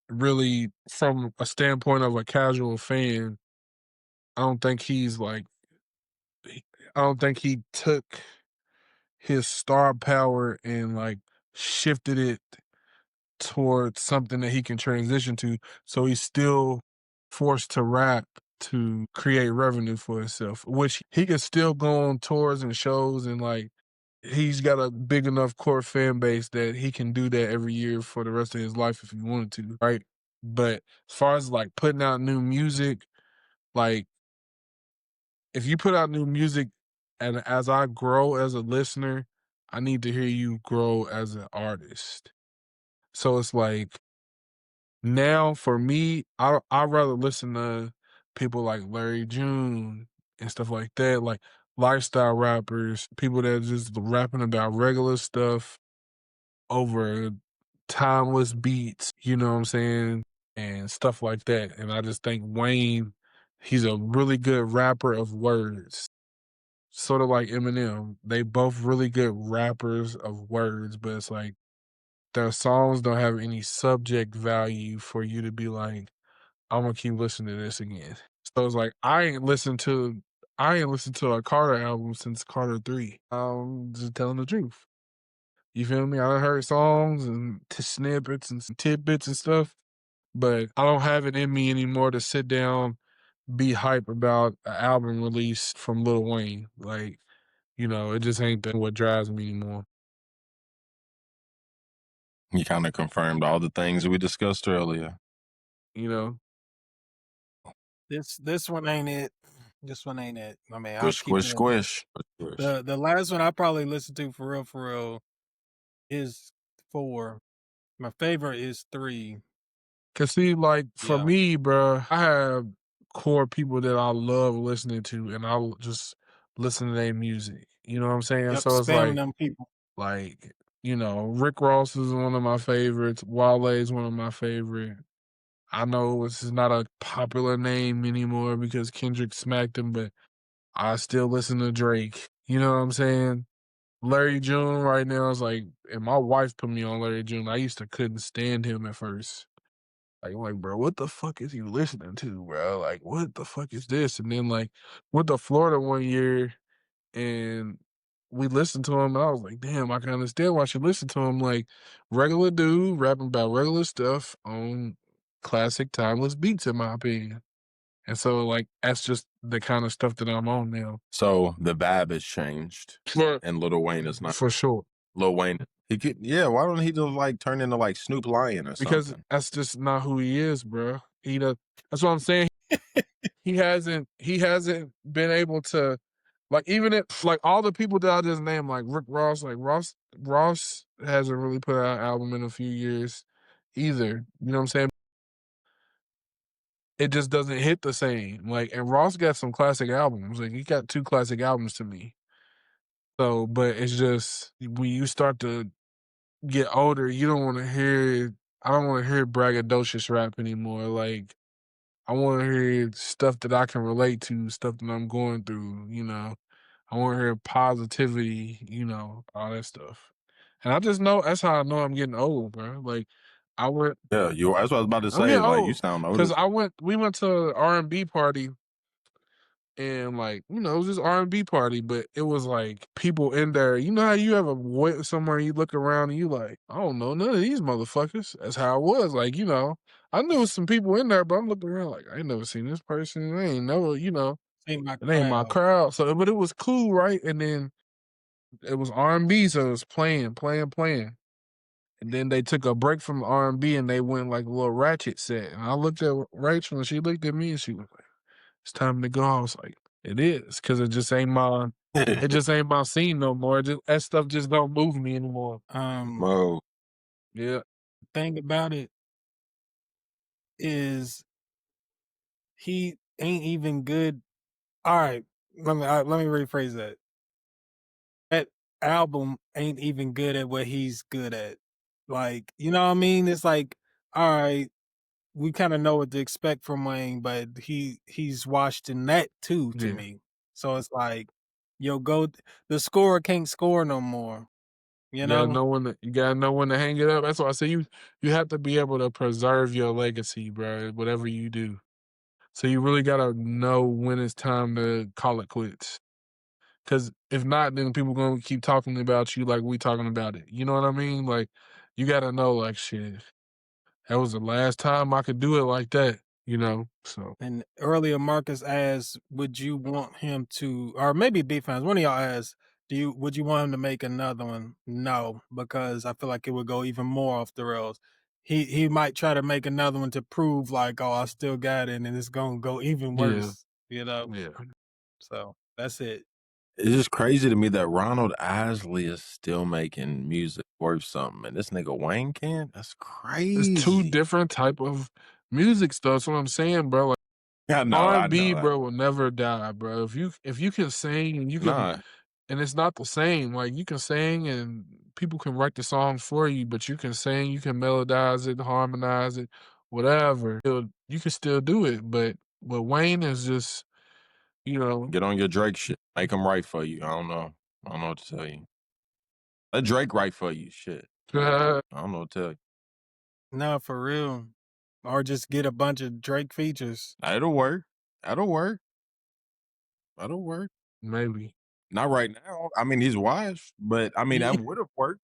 really, from a standpoint of a casual fan, I don't think he took his star power and like shifted it towards something that he can transition to. So he's still forced to rap to create revenue for himself, which he can still go on tours and shows and like he's got a big enough core fan base that he can do that every year for the rest of his life if he wanted to, right? But as far as like putting out new music, like if you put out new music and as I grow as a listener, I need to hear you grow as an artist. So it's like now for me, I'd rather listen to people like Larry June and stuff like that, like lifestyle rappers, people that are just rapping about regular stuff over timeless beats, you know what I'm saying? And stuff like that. And I just think Wayne, he's a really good rapper of words. Sort of like Eminem. They both really good rappers of words, but it's like their songs don't have any subject value for you to be like, I'm gonna keep listening to this again. So it's like I ain't listened to a Carter album since Carter 3. I'm just telling the truth. You feel me? I heard songs and snippets and some tidbits and stuff, but I don't have it in me anymore to sit down, be hype about an album release from Lil Wayne. Like, it just ain't what drives me anymore. You kind of confirmed all the things we discussed earlier. This one ain't it. This one ain't it. I mean, Squish. The last one I probably listened to for real is 4. My favorite is 3. Cause see, like for me, bro, I have core people that I love listening to, and I'll just listen to their music. You know what I'm saying? Yep, so it's like them people. Like, Rick Ross is one of my favorites. Wale is one of my favorite. I know this is not a popular name anymore because Kendrick smacked him, but I still listen to Drake. You know what I'm saying? Larry June right now is like, and my wife put me on Larry June. I used to couldn't stand him at first. Like, I'm like, bro, what the fuck is you listening to, bro? Like, what the fuck is this? And then like went to Florida one year and we listened to him, and I was like, damn, I can understand why I should listen to him. Like, regular dude rapping about regular stuff on classic, timeless beats, in my opinion. And so, like, that's just the kind of stuff that I'm on now. So the vibe has changed, and Lil Wayne is not. For sure. Lil Wayne, why don't he just like turn into like Snoop Lion or something? Because that's just not who he is, bro. That's what I'm saying. He hasn't been able to Like even if like all the people that I just named, like Rick Ross, like Ross hasn't really put out an album in a few years either. You know what I'm saying? It just doesn't hit the same. Like, and Ross got some classic albums. Like he got 2 classic albums to me. So, but it's just when you start to get older, you don't want to hear. I don't want to hear braggadocious rap anymore. Like I want to hear stuff that I can relate to, stuff that I'm going through. You know, I want to hear positivity. You know, all that stuff. And I just know that's how I know I'm getting old, bro. Like I went. Yeah, that's what I was about to I'm say. getting Like you old sound older. because we went to an R&B party. And like, you know, it was this R&B party, but it was like people in there. You know how you ever went somewhere and you look around and you like, I don't know none of these motherfuckers. That's how it was. Like, you know, I knew some people in there, but I'm looking around like, I ain't never seen this person. They ain't never, you know, Ain't my it ain't my crowd. crowd. So, but it was cool, right? And then it was R&B, so it was playing. And then they took a break from R&B and they went like a little ratchet set. And I looked at Rachel and she looked at me and she was like, it's time to go. I was like, it is, because it just ain't my scene no more. That stuff just don't move me anymore. Bro. Yeah. Thing about it is he ain't even good. All right, let me rephrase that. That album ain't even good at what he's good at. Like, you know what I mean? It's like, all right, we kind of know what to expect from Wayne, but he's washed in that too to me. So it's like, the scorer can't score no more. You know? You gotta know when to hang it up. That's why I say you have to be able to preserve your legacy, bro, whatever you do. So you really gotta know when it's time to call it quits. Because if not, then people gonna keep talking about you like we talking about it. You know what I mean? Like, you gotta know, like, shit, that was the last time I could do it like that, you know? So. And earlier Marcus asked, would you want him to, or maybe B-Fans, one of y'all asked, would you want him to make another one? No, because I feel like it would go even more off the rails. He might try to make another one to prove like, oh, I still got it, and it's gonna go even worse, you know? Yeah. So that's it. It's just crazy to me that Ronald Isley is still making music worth something, and this nigga Wayne can't. That's crazy. It's 2 different type of music stuff. That's what I'm saying, bro. Like, I know. R&B, bro, will never die, bro. If you can sing and you can, and it's not the same. Like, you can sing and people can write the songs for you, but you can sing, you can melodize it, harmonize it, whatever. You can still do it, but Wayne is just, you know. Get on your Drake shit. Make him write for you. I don't know what to tell you. Let Drake write for you. Shit. I don't know what to tell you. No, for real. Or just get a bunch of Drake features. It'll work. That'll work. Maybe. Not right now. I mean, he's wise, but I mean, that would have worked.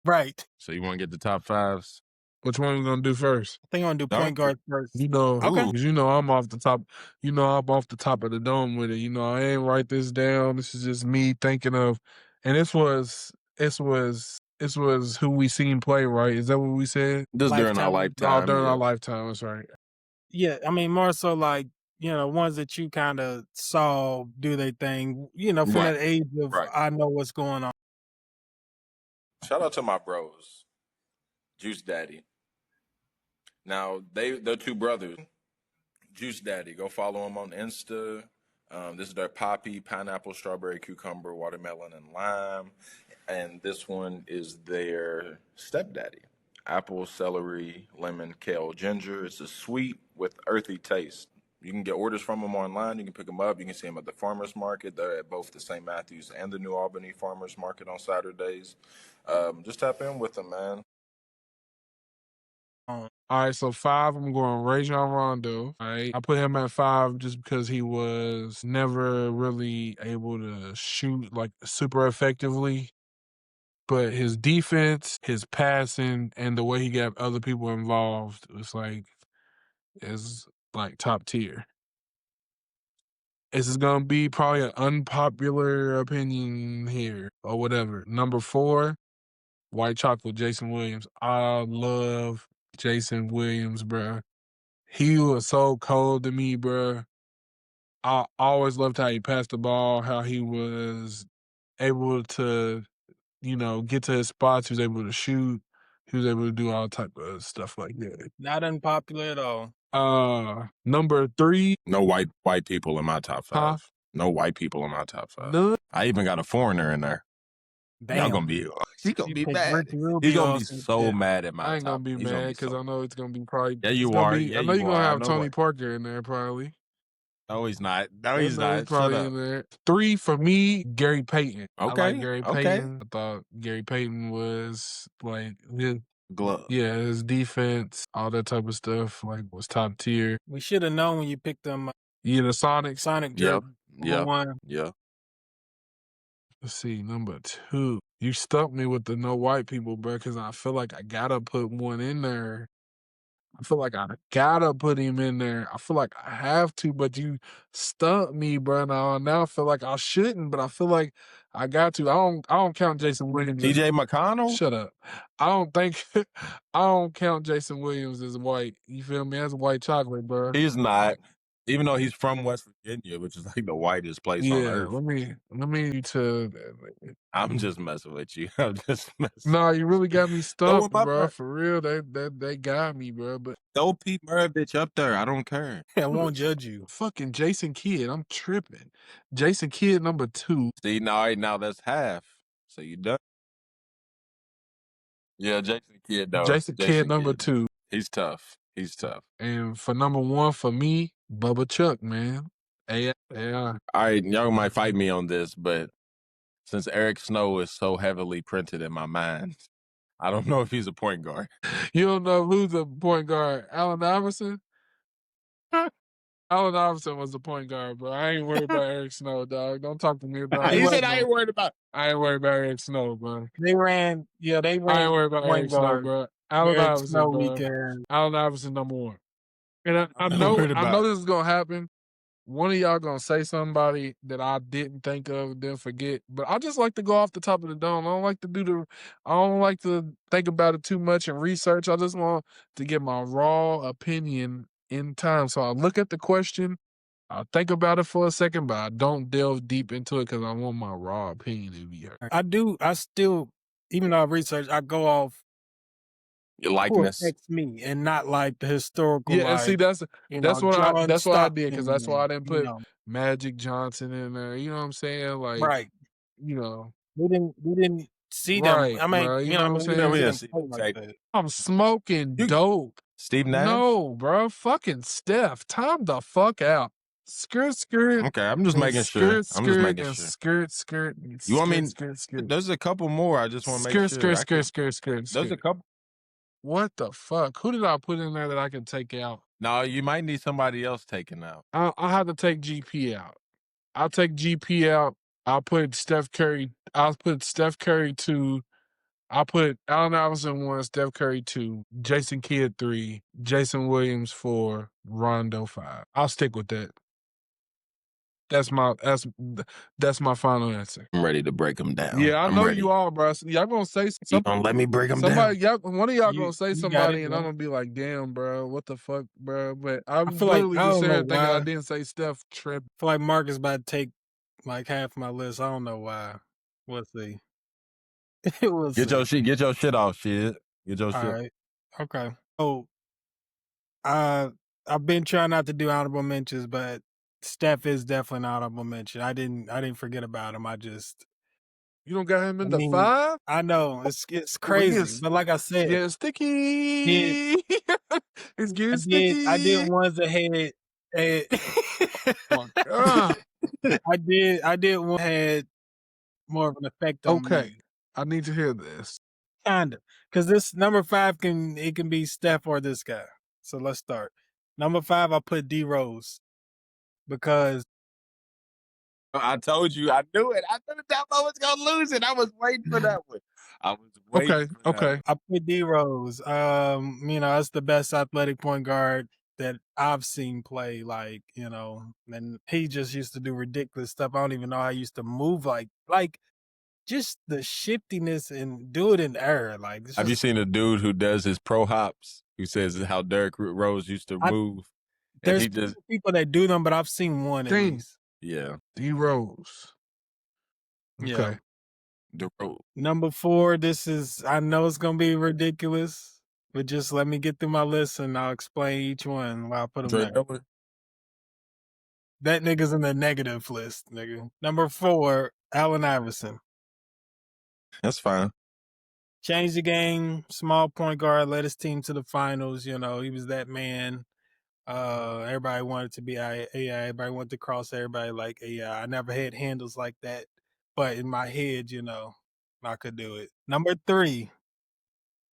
Right. So you want to get the top 5s? Which one we gonna do first? I think I'm gonna do point guard first. You know, okay. Because you know I'm off the top. You know I'm off the top of the dome with it. You know I ain't write this down. This is just me thinking of, and this was who we seen play. Right? Is that what we said? Just during our lifetime. Oh, during our lifetime. That's right. Yeah, I mean more so like, you know, ones that you kind of saw do their thing. You know, from that age of I know what's going on. Shout out to my bros, Juice Daddy. Now they're 2 brothers. Juice Daddy, go follow them on Insta. This is their poppy, pineapple, strawberry, cucumber, watermelon, and lime. And this one is their stepdaddy. Apple, celery, lemon, kale, ginger. It's a sweet with earthy taste. You can get orders from them online. You can pick them up. You can see them at the farmers market. They're at both the St. Matthews and the New Albany farmers market on Saturdays. Just tap in with them, man. All right, so 5, I'm going Rajon Rondo. All right, I put him at 5 just because he was never really able to shoot like super effectively. But his defense, his passing, and the way he got other people involved is like top tier. This is gonna be probably an unpopular opinion here or whatever. Number 4, White Chocolate, Jason Williams. I love Jason Williams, bro. He was so cold to me, bro. I always loved how he passed the ball, how he was able to, get to his spots. He was able to shoot. He was able to do all type of stuff like that. Not unpopular at all. Number 3. No white people in my top 5. Huh? No white people in my top 5. None. I even got a foreigner in there. Damn. Y'all gonna be, he's gonna be mad. He's gonna be so mad at my top. I ain't gonna be mad because I know it's gonna be probably. Yeah, you are. I know you're gonna have Tony Parker in there probably. No, he's not. No, he's not. Probably Shut in up. there. 3 for me, Gary Payton. Okay. I like Gary Payton. I thought Gary Payton was like his glove. Yeah, his defense, all that type of stuff, like was top tier. We should have known when you picked them. Yeah, the Sonics. Sonic Yep. Drip. One. Yeah. Let's see, number 2. You stumped me with the no white people, bro, because I feel like I gotta put one in there. I feel like I gotta put him in there. I feel like I have to, but you stumped me, bro. Now I feel like I shouldn't, but I feel like I got to. I don't count Jason Williams. TJ McConnell? Shut up. I don't count Jason Williams as white. You feel me? That's white chocolate, bro. He's not. Even though he's from West Virginia, which is like the whitest place on earth. Let me I'm just messing with you. I'm just messing. No, you really got me stumped, bro. For real, they got me, bro. But throw Pete Maravich up there. I don't care. I won't judge you. Fucking Jason Kidd, I'm tripping. Jason Kidd number 2. See, now that's half. So you done. Yeah, Jason Kidd though. Jason Kidd number 2. He's tough. And for number 1 for me, Bubba Chuck, man. Yeah. All right, y'all might fight me on this, but since Eric Snow is so heavily printed in my mind, I don't know if he's a point guard. You don't know who's a point guard? Allen Iverson? Allen Iverson was the point guard, bro. I ain't worried about Eric Snow, dog. Don't talk to me about He said I ain't worried about. I ain't worried about Eric Snow, bro. They ran. I ain't worried about Eric Snow, bro. Allen Iverson, bro. Allen Iverson number 1. And I know this is gonna happen. One of y'all gonna say somebody that I didn't think of, didn't forget. But I just like to go off the top of the dome. I don't like to think about it too much and research. I just want to get my raw opinion in time. So I look at the question, I think about it for a second, but I don't delve deep into it because I want my raw opinion to be heard. I still, even though I research, I go off your likeness. Who affects me and not like the historical. Yeah, and see that's what I did because that's why I didn't put Magic Johnson in there. You know what I'm saying? Like, right. We didn't see them. Right, I mean, bro, you know what I'm saying? I'm smoking dope. Steve Nash? No, bro. Fucking Steph. Time the fuck out. Skirt. Okay, I'm just making sure. Skirt. You want me? There's a couple more. I just want to make sure. Skirt. There's a couple. What the fuck? Who did I put in there that I can take out? No, you might need somebody else taken out. I'll have to take GP out. I'll take GP out. I'll put Steph Curry. I'll put Steph Curry 2. I'll put Allen Iverson 1, Steph Curry 2, Jason Kidd 3, Jason Williams 4, Rondo 5. I'll stick with that. That's my final answer. I'm ready to break them down. Yeah, I know you are, bro. Y'all gonna say something. You gonna let me break them down? One of y'all gonna say somebody, and I'm gonna be like, "Damn, bro, what the fuck, bro?" But I feel like just thinking I didn't say Steph Trip. I feel like Mark is about to take like half my list. I don't know why. We'll see. Get your shit off, shit. Get your shit. All right. Okay. Oh, I've been trying not to do honorable mentions, but Steph is definitely an honorable mention. I didn't forget about him. You don't got him in the 5? I know it's crazy, but like I said, it's sticky. It's getting sticky. I did ones that had. I did one had more of an effect on me. I need to hear this. Kinda, because this number 5 can be Steph or this guy. So let's start. Number 5, I put D Rose because I told you, I knew it. I knew that I was gonna lose it. I was waiting for that one. I was waiting. Okay. I put D Rose. That's the best athletic point guard that I've seen play. Like, and he just used to do ridiculous stuff. I don't even know how he used to move like. Just the shiftiness and do it in air. Like, have you seen a dude who does his pro hops? Who says how Derrick Rose used to move? There's people that do them, but I've seen one at least. Yeah. D Rose. Yeah. Okay. Number 4, I know it's gonna be ridiculous, but just let me get through my list and I'll explain each one while I put them there. That nigga's in the negative list, nigga. Number 4, Allen Iverson. That's fine. Changed the game, small point guard, led his team to the finals. You know, he was that man. Everybody wanted to be AI. Everybody wanted to cross everybody like AI. I never had handles like that, but in my head, you know, I could do it. Number 3,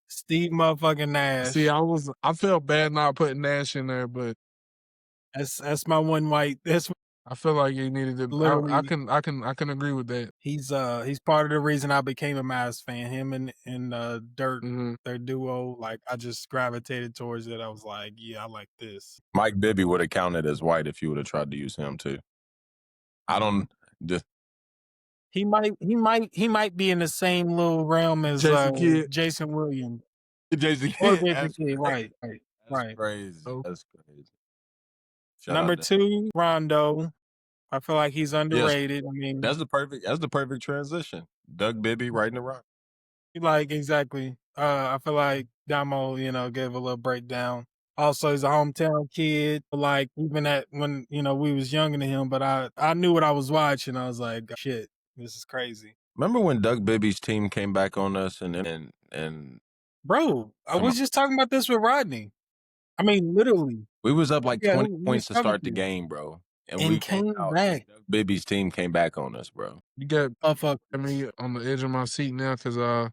Steve motherfucking Nash. See, I felt bad not putting Nash in there, but that's my one white. I feel like he needed to. I can agree with that. He's part of the reason I became a Mavs fan. Him and Dirk, their duo. Like I just gravitated towards it. I was like, yeah, I like this. Mike Bibby would have counted as white if you would have tried to use him too. I don't. He might be in the same little realm as Jason Williams. Jason Kidd, right. That's crazy. That's crazy. Number 2, Rondo. I feel like he's underrated. Yes. I mean, that's the perfect transition. Doug Bibby right in the rock. Like exactly. I feel like Damo, you know, gave a little breakdown. Also, he's a hometown kid. Like even when we was younger than him, but I knew what I was watching. I was like, shit, this is crazy. Remember when Doug Bibby's team came back on us and bro, I was just talking about this with Rodney. I mean, literally, we was up like 20 points to start the game, bro. And we came back. Doug Bibby's team came back on us, bro. You got me on the edge of my seat now because I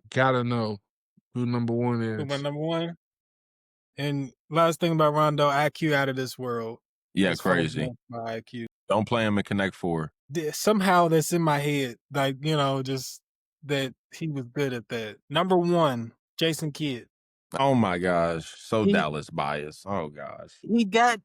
gotta know who number 1 is. Who my number 1? And last thing about Rondo, IQ out of this world. Yeah, crazy. My IQ. Don't play him in Connect 4. Somehow that's in my head, like just that he was good at that. Number 1, Jason Kidd. Oh my gosh, Dallas bias. Oh gosh, he got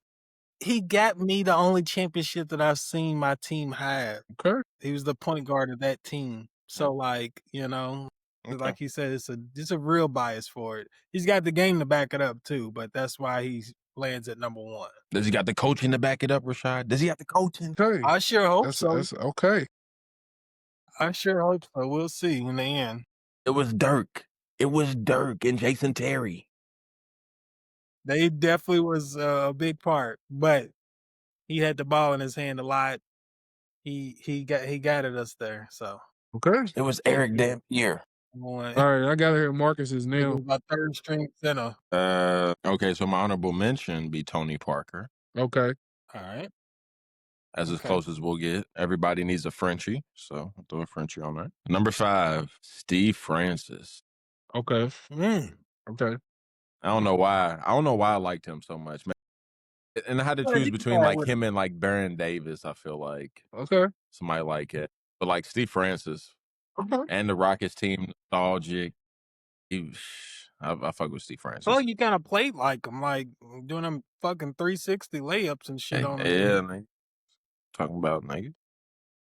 me the only championship that I've seen my team have. Okay, he was the point guard of that team. So like like he said, it's a real bias for it. He's got the game to back it up too, but that's why he lands at number 1. Does he got the coaching to back it up, Rashad? Does he have the coaching? Okay. I sure hope so. That's okay. I sure hope so. We'll see in the end. It was Dirk and Jason Terry. They definitely was a big part, but he had the ball in his hand a lot. He guided us there. So okay, it was Eric Dampier. All right, I gotta hear Marcus's name. My 3rd string center. Okay, so my honorable mention be Tony Parker. Okay, all right. As close as we'll get. Everybody needs a Frenchie, so I'll throw a Frenchie on there. Number 5, Steve Francis. Okay. Okay. I don't know why. I liked him so much, man. And I had to choose between like him and like Baron Davis. I feel like somebody like it, but like Steve Francis and the Rockets team, nostalgic. I fuck with Steve Francis. Well, you kind of played like him, like doing them fucking 360 layups and shit on him. Yeah, man. Talking about nigga.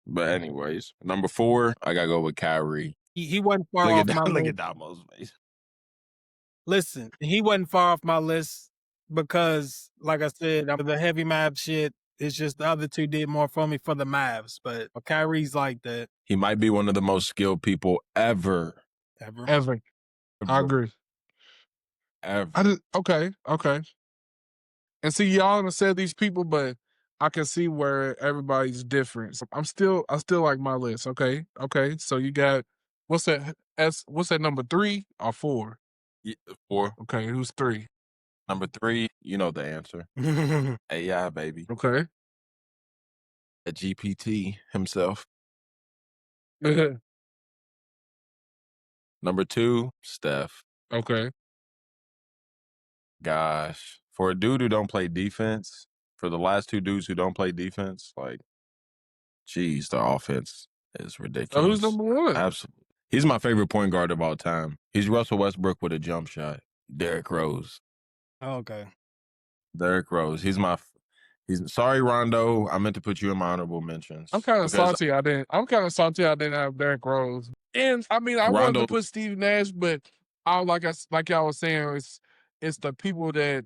But anyways, number 4, I gotta go with Kyrie. He wasn't far off my list. Look at Damo's face. Listen, he wasn't far off my list because, like I said, the heavy Mavs shit. It's just the other 2 did more for me for the Mavs, but Kyrie's like that. He might be one of the most skilled people ever. Ever. I agree. Ever. Okay. And see, y'all done said these people, but I can see where everybody's different. So I still like my list. Okay. So you got what's that? What's that, number 3 or 4? Yeah, 4. Okay, who's 3? Number 3, you know the answer. AI, baby. Okay. A GPT himself. Number 2, Steph. Okay. Gosh, for a dude who don't play defense, for the last 2 dudes who don't play defense, like, geez, the offense is ridiculous. Oh, who's number 1? Absolutely. He's my favorite point guard of all time. He's Russell Westbrook with a jump shot. Derrick Rose. Okay. Derrick Rose. He's sorry, Rondo. I meant to put you in my honorable mentions. I'm kind of salty I didn't have Derrick Rose. And I mean, I wanted to put Steve Nash, but like y'all was saying, it's the people that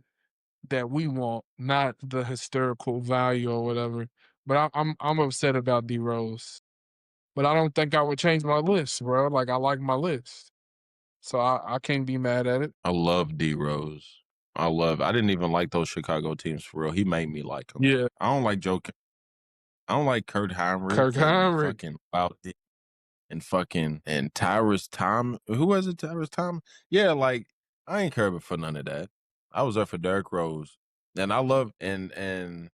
that we want, not the historical value or whatever. But I'm upset about D Rose. But I don't think I would change my list, bro. Like, I like my list. So I can't be mad at it. I love D Rose. I didn't even like those Chicago teams for real. He made me like them. Yeah. I don't like I don't like Kurt Heinrich Kirk and Heinrich. fucking Wow and Tyrus Tom. Who was it? Tyrus Tom? Yeah, like I ain't care for none of that. I was there for Derrick Rose. And I love and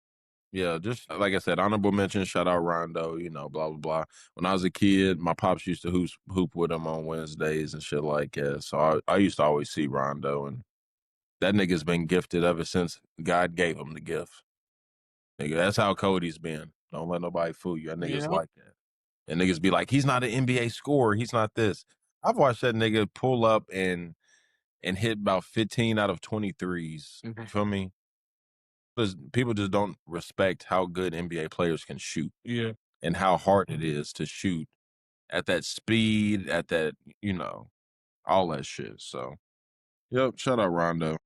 yeah, just like I said, honorable mention, shout out Rondo, blah blah blah. When I was a kid, my pops used to hoop with him on Wednesdays and shit like that. So I used to always see Rondo, and that nigga's been gifted ever since God gave him the gift. Nigga, that's how Cody's been. Don't let nobody fool you. That nigga's like that. And niggas be like, he's not an NBA scorer. He's not this. I've watched that nigga pull up and hit about 15 out of 23s. Mhm. You feel me? People just don't respect how good NBA players can shoot. Yeah. And how hard it is to shoot at that speed, at that, all that shit. So, yep, shout out Rondo.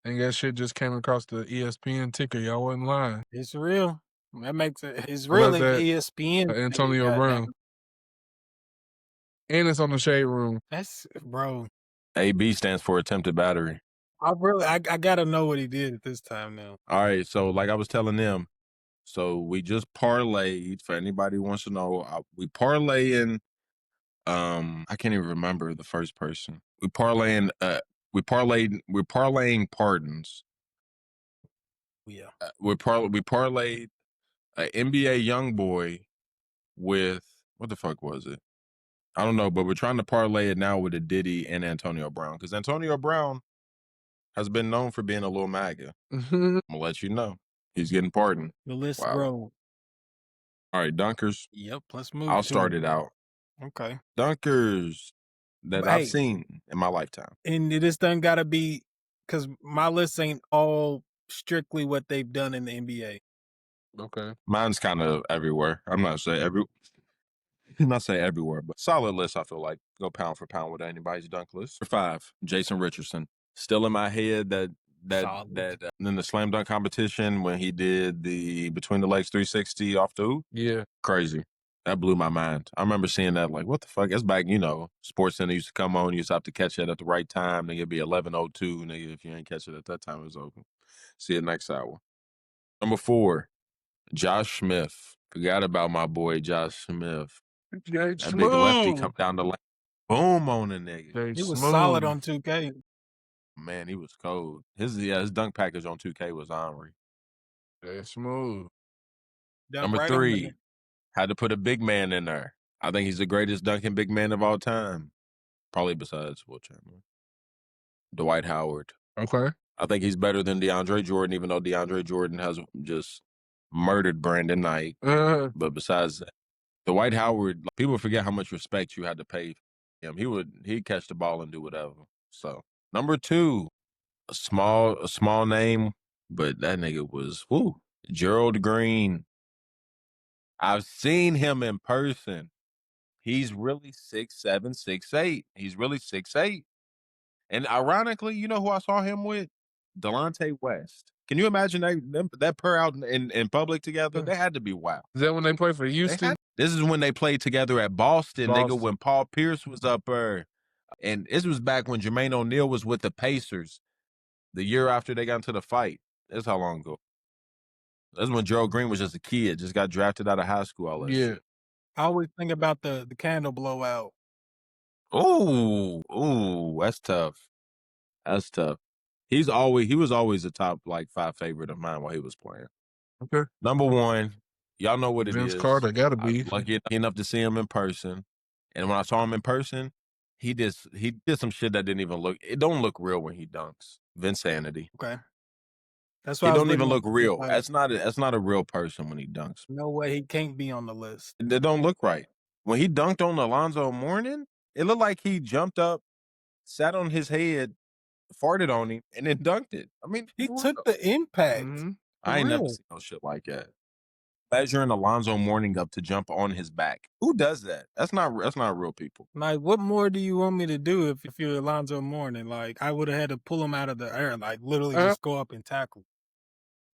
And that shit just came across the ESPN ticker. Y'all wasn't lying. It's real. That makes it. It's What about really that? ESPN. Antonio goddamn. Brown. And it's on the Shade Room. That's bro. AB stands for attempted battery. I gotta know what he did at this time now. All right, so like I was telling them, so we just parlayed. For anybody who wants to know, we parlay in. I can't even remember the first person. We're parlaying pardons. Yeah. We parlayed an NBA young boy with what the fuck was it? I don't know, but we're trying to parlay it now with a Diddy and Antonio Brown, because Antonio Brown has been known for being a little MAGA. I'm gonna let you know. He's getting pardoned. The list Wow. grow. All right, dunkers. Yep. Let's move. I'll start it out. Okay. Dunkers that I've seen in my lifetime. And this done gotta be because my list ain't all strictly what they've done in the NBA. Okay. Mine's kind of everywhere. I'm not saying everywhere, but solid list. I feel like go pound for pound with anybody's dunk list. 5, Jason Richardson. Still in my head that in the slam dunk competition when he did the between the legs 360 off the hoop. Yeah. Crazy. That blew my mind. I remember seeing that like, what the fuck? It's back, Sports Center used to come on. You used to have to catch it at the right time. Nigga, it'd be 11:02. Nigga, if you ain't catch it at that time, it was open. See it next hour. Number 4, Josh Smith. Forgot about my boy Josh Smith. That big lefty come down the lane. Boom on the nigga. He was solid on 2K. Man, he was cold. His dunk package on 2K was ornery. Very smooth. Number 3, had to put a big man in there. I think he's the greatest dunking big man of all time. Probably besides Will Chamberlain. Dwight Howard. Okay. I think he's better than DeAndre Jordan, even though DeAndre Jordan has just murdered Brandon Knight. But besides that, Dwight Howard, people forget how much respect you had to pay him. He'd catch the ball and do whatever. So number 2, a small name, but that nigga was Gerald Green. I've seen him in person. He's really 6'7", 6'8". He's really 6'8". And ironically, you know who I saw him with? Delonte West. Can you imagine that pair out in public together? They had to be wild. Is that when they played for Houston? This is when they played together at Boston, nigga, when Paul Pierce was up there. And this was back when Jermaine O'Neal was with the Pacers the year after they got into the fight. That's how long ago. That's when Gerald Green was just a kid, just got drafted out of high school, all that shit. I always think about the candle blowout. Ooh, that's tough. That's tough. He was always a top 5 favorite of mine while he was playing. Okay. Number 1, y'all know what it is. Vince Carter gotta be. I was lucky enough to see him in person. And when I saw him in person, he did some shit that didn't even it don't look real when he dunks. Vinsanity. Okay. That's why it don't even look real. That's not a real person when he dunks. No way he can't be on the list. It don't look right. When he dunked on Alonzo Mourning, it looked like he jumped up, sat on his head, farted on him, and then dunked it. I mean, he took the impact. I ain't never seen no shit like that. Measuring Alonzo Mourning up to jump on his back. Who does that? That's not real people. Like, what more do you want me to do if you're Alonzo Mourning? Like, I would have had to pull him out of the air, like literally just go up and tackle.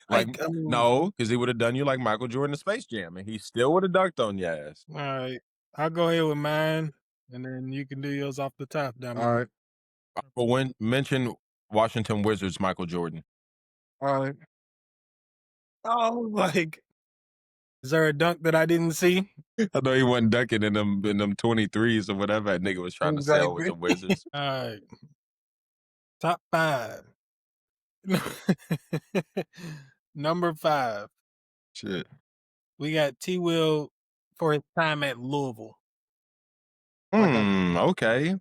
Like, I mean, no, because he would have done you like Michael Jordan in Space Jam, and he still would have dunked on your ass. All right, I'll go ahead with mine, and then you can do yours off the top. All right. But when mention Washington Wizards, Michael Jordan. All right. Oh, like, is there a dunk that I didn't see? I know he wasn't dunking in them 23s or whatever that nigga was trying to sell with the Wizards. All right, top 5. Number 5. Shit. We got T. Will for his time at Louisville. Okay.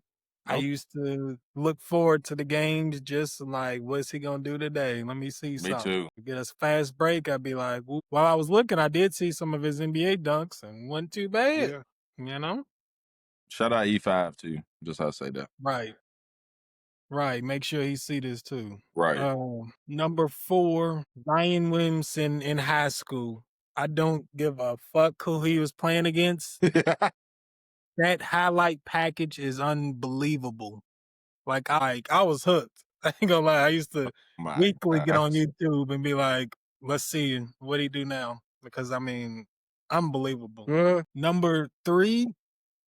I used to look forward to the games just like, what's he going to do today? Let me see something. Me too. Get us a fast break. I'd be like, whoop. While I was looking, I did see some of his NBA dunks and wasn't too bad, you know? Shout out E5 too. Just how I say that. Right. Right. Make sure he see this too. Right. Number 4, Zion Williamson in high school. I don't give a fuck who he was playing against. That highlight package is unbelievable. Like I was hooked. I ain't gonna lie. I used to weekly get on YouTube and be like, let's see what he do now. Because I mean, unbelievable. Number 3,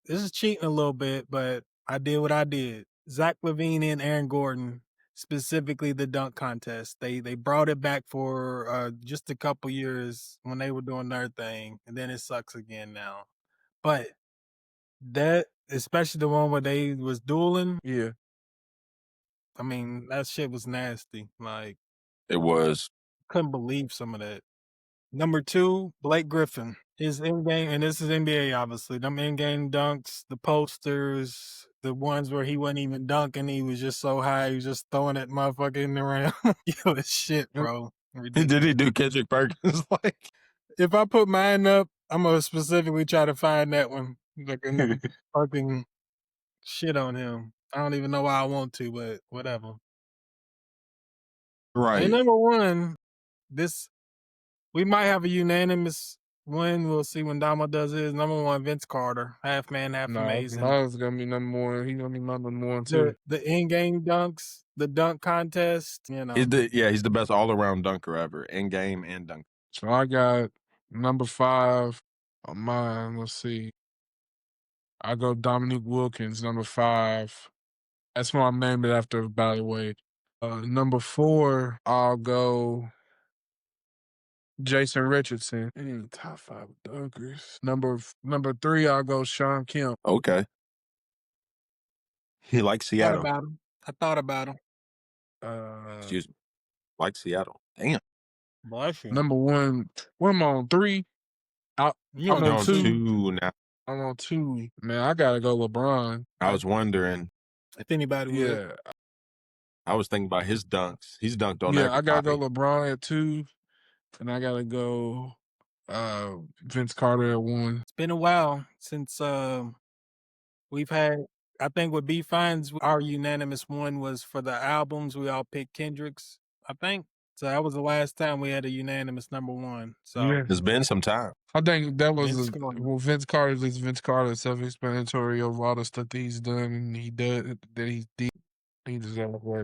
this is cheating a little bit, but I did what I did. Zach LaVine and Aaron Gordon, specifically the dunk contest. They brought it back for just a couple years when they were doing their thing, and then it sucks again now. But that, especially the one where they was dueling. Yeah. I mean, that shit was nasty. Like, it was. Couldn't believe some of that. Number 2, Blake Griffin. His in-game, and this is NBA, obviously. Them in-game dunks, the posters, the ones where he wasn't even dunking. He was just so high, he was just throwing that motherfucker around. Yo, it's shit, bro. Ridiculous. Did he do Kendrick Perkins? Like, if I put mine up, I'm going to specifically try to find that one. Like, fucking shit on him. I don't even know why I want to, but whatever. Right. And number 1, we might have a unanimous win. We'll see when Damo does his. Number 1, Vince Carter. Half man, half amazing. Mine's gonna be number 1. He's gonna be number 1 too. The in-game dunks, the dunk contest, you know. He's the best all-around dunker ever, in-game and dunk. So I got number 5 on mine. Let's see. I go Dominique Wilkins, number 5. That's why I'm named it after, by the way. Number 4, I'll go Jason Richardson. Top 5 dunkers. Number 3, I'll go Sean Kemp. Okay. He likes Seattle. I thought about him. Excuse me. Like Seattle. Damn. Bless you. Number 1. What am I on? 3? I'm on 2 now. I'm on 2. Man, I gotta go LeBron. I was wondering if anybody would. Yeah. I was thinking about his dunks. He's dunked on everybody. I gotta go LeBron at 2, and I gotta go Vince Carter at 1. It's been a while since we've had. I think with B Fines, our unanimous one was for the albums. We all picked Kendrick's, I think. So that was the last time we had a unanimous number 1. So yeah. It's been some time. I think that was Vince Carter's is Vince Carter, self-explanatory of all the stuff that he's done and he deserves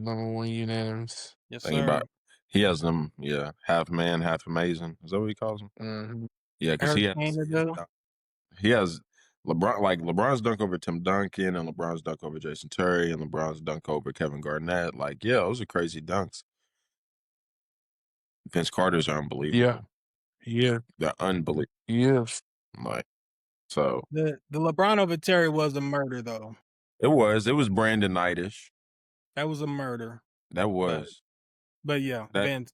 number 1 unanimous. Yes, sir. He has them, half man, half amazing. Is that what he calls them? Mm-hmm. Yeah, because he has LeBron, like LeBron's dunk over Tim Duncan and LeBron's dunk over Jason Terry and LeBron's dunk over Kevin Garnett. Like, yeah, those are crazy dunks. Vince Carter's are unbelievable. Yeah. They're unbelievable. Yes. Like, so. The LeBron over Terry was a murder, though. It was Brandon Knight-ish. That was a murder. That was. But yeah, Vince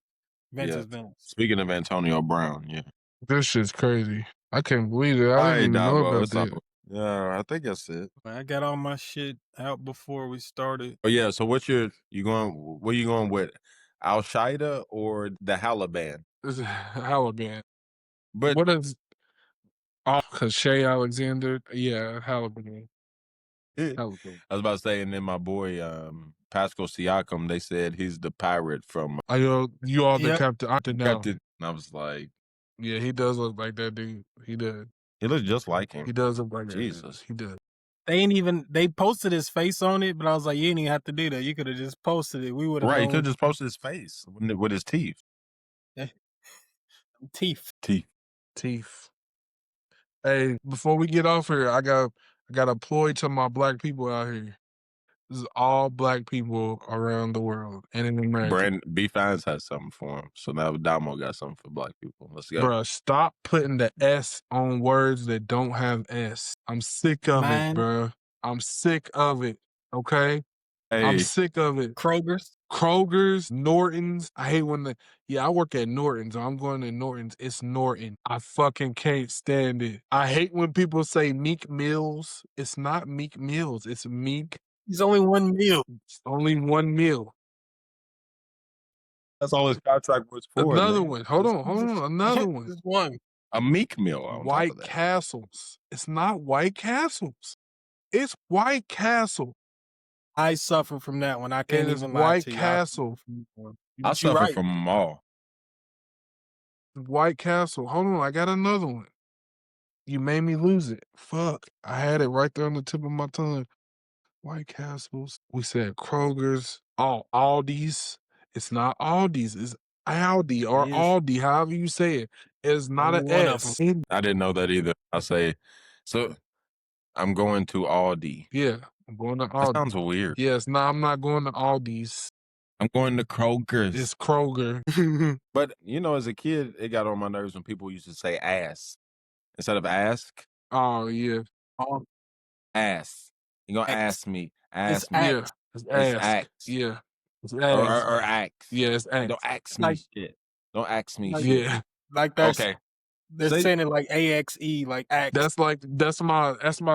is Vince. Speaking of Antonio Brown, yeah. This shit's crazy. I can't believe it. I didn't even know about that. Yeah, I think that's it. I got all my shit out before we started. Oh yeah, so what are you going with? Al Qaeda or the Halaban? This is Halaban. But what is because Shea Alexander? Yeah, Halaban. I was about to say, and then my boy Pascal Siakam, they said he's the pirate from you all the captain now. And I was like, Yeah, he does look like that dude. He does. He looks just like him. He does look like that. Jesus. He does. They posted his face on it, but I was like, you didn't even have to do that. You could have just posted it. We would have Right, he known. could just post his face with his teeth. Teeth. Hey, before we get off here, I got a ploy to my black people out here. This is all black people around the world and in America. B Fines has something for him. So now Damo got something for black people. Let's go. Bruh, stop putting the S on words that don't have S. I'm sick of it, bruh. I'm sick of it. Okay? Hey. I'm sick of it. Kroger's, Norton's. I hate when I work at Norton's. I'm going to Norton's. It's Norton. I fucking can't stand it. I hate when people say Meek Mills. It's not Meek Mills. It's Meek. It's only one meal. It's only one meal. That's all his contract was for. Another one. Hold on. Another one. Just one. A Meek Mill. White Castles. It's not White Castles. It's White Castle. I suffer from that one. I can't even lie White to you. Castle. I suffer from them all. White Castle. Hold on, I got another one. You made me lose it. Fuck. I had it right there on the tip of my tongue. White Castles. We said Kroger's. Oh, Aldi's. It's not Aldi's. It's Aldi or Aldi, however you say it. It's not an S. I didn't know that either. I say, so I'm going to Aldi. Yeah, I'm going to Aldi. That sounds weird. Yes, no, I'm not going to Aldi's. I'm going to Kroger's. It's Kroger. But, as a kid, it got on my nerves when people used to say ass instead of ask. Oh, yeah. Ass. You're going to ask me. Ask me. Yeah, it's ask. Yeah. It's ask. Or ask. Yeah, it's ask. Don't ask me shit. Don't ask me shit. Yeah. Like that's okay. They're saying it like AXE, like axe. That's my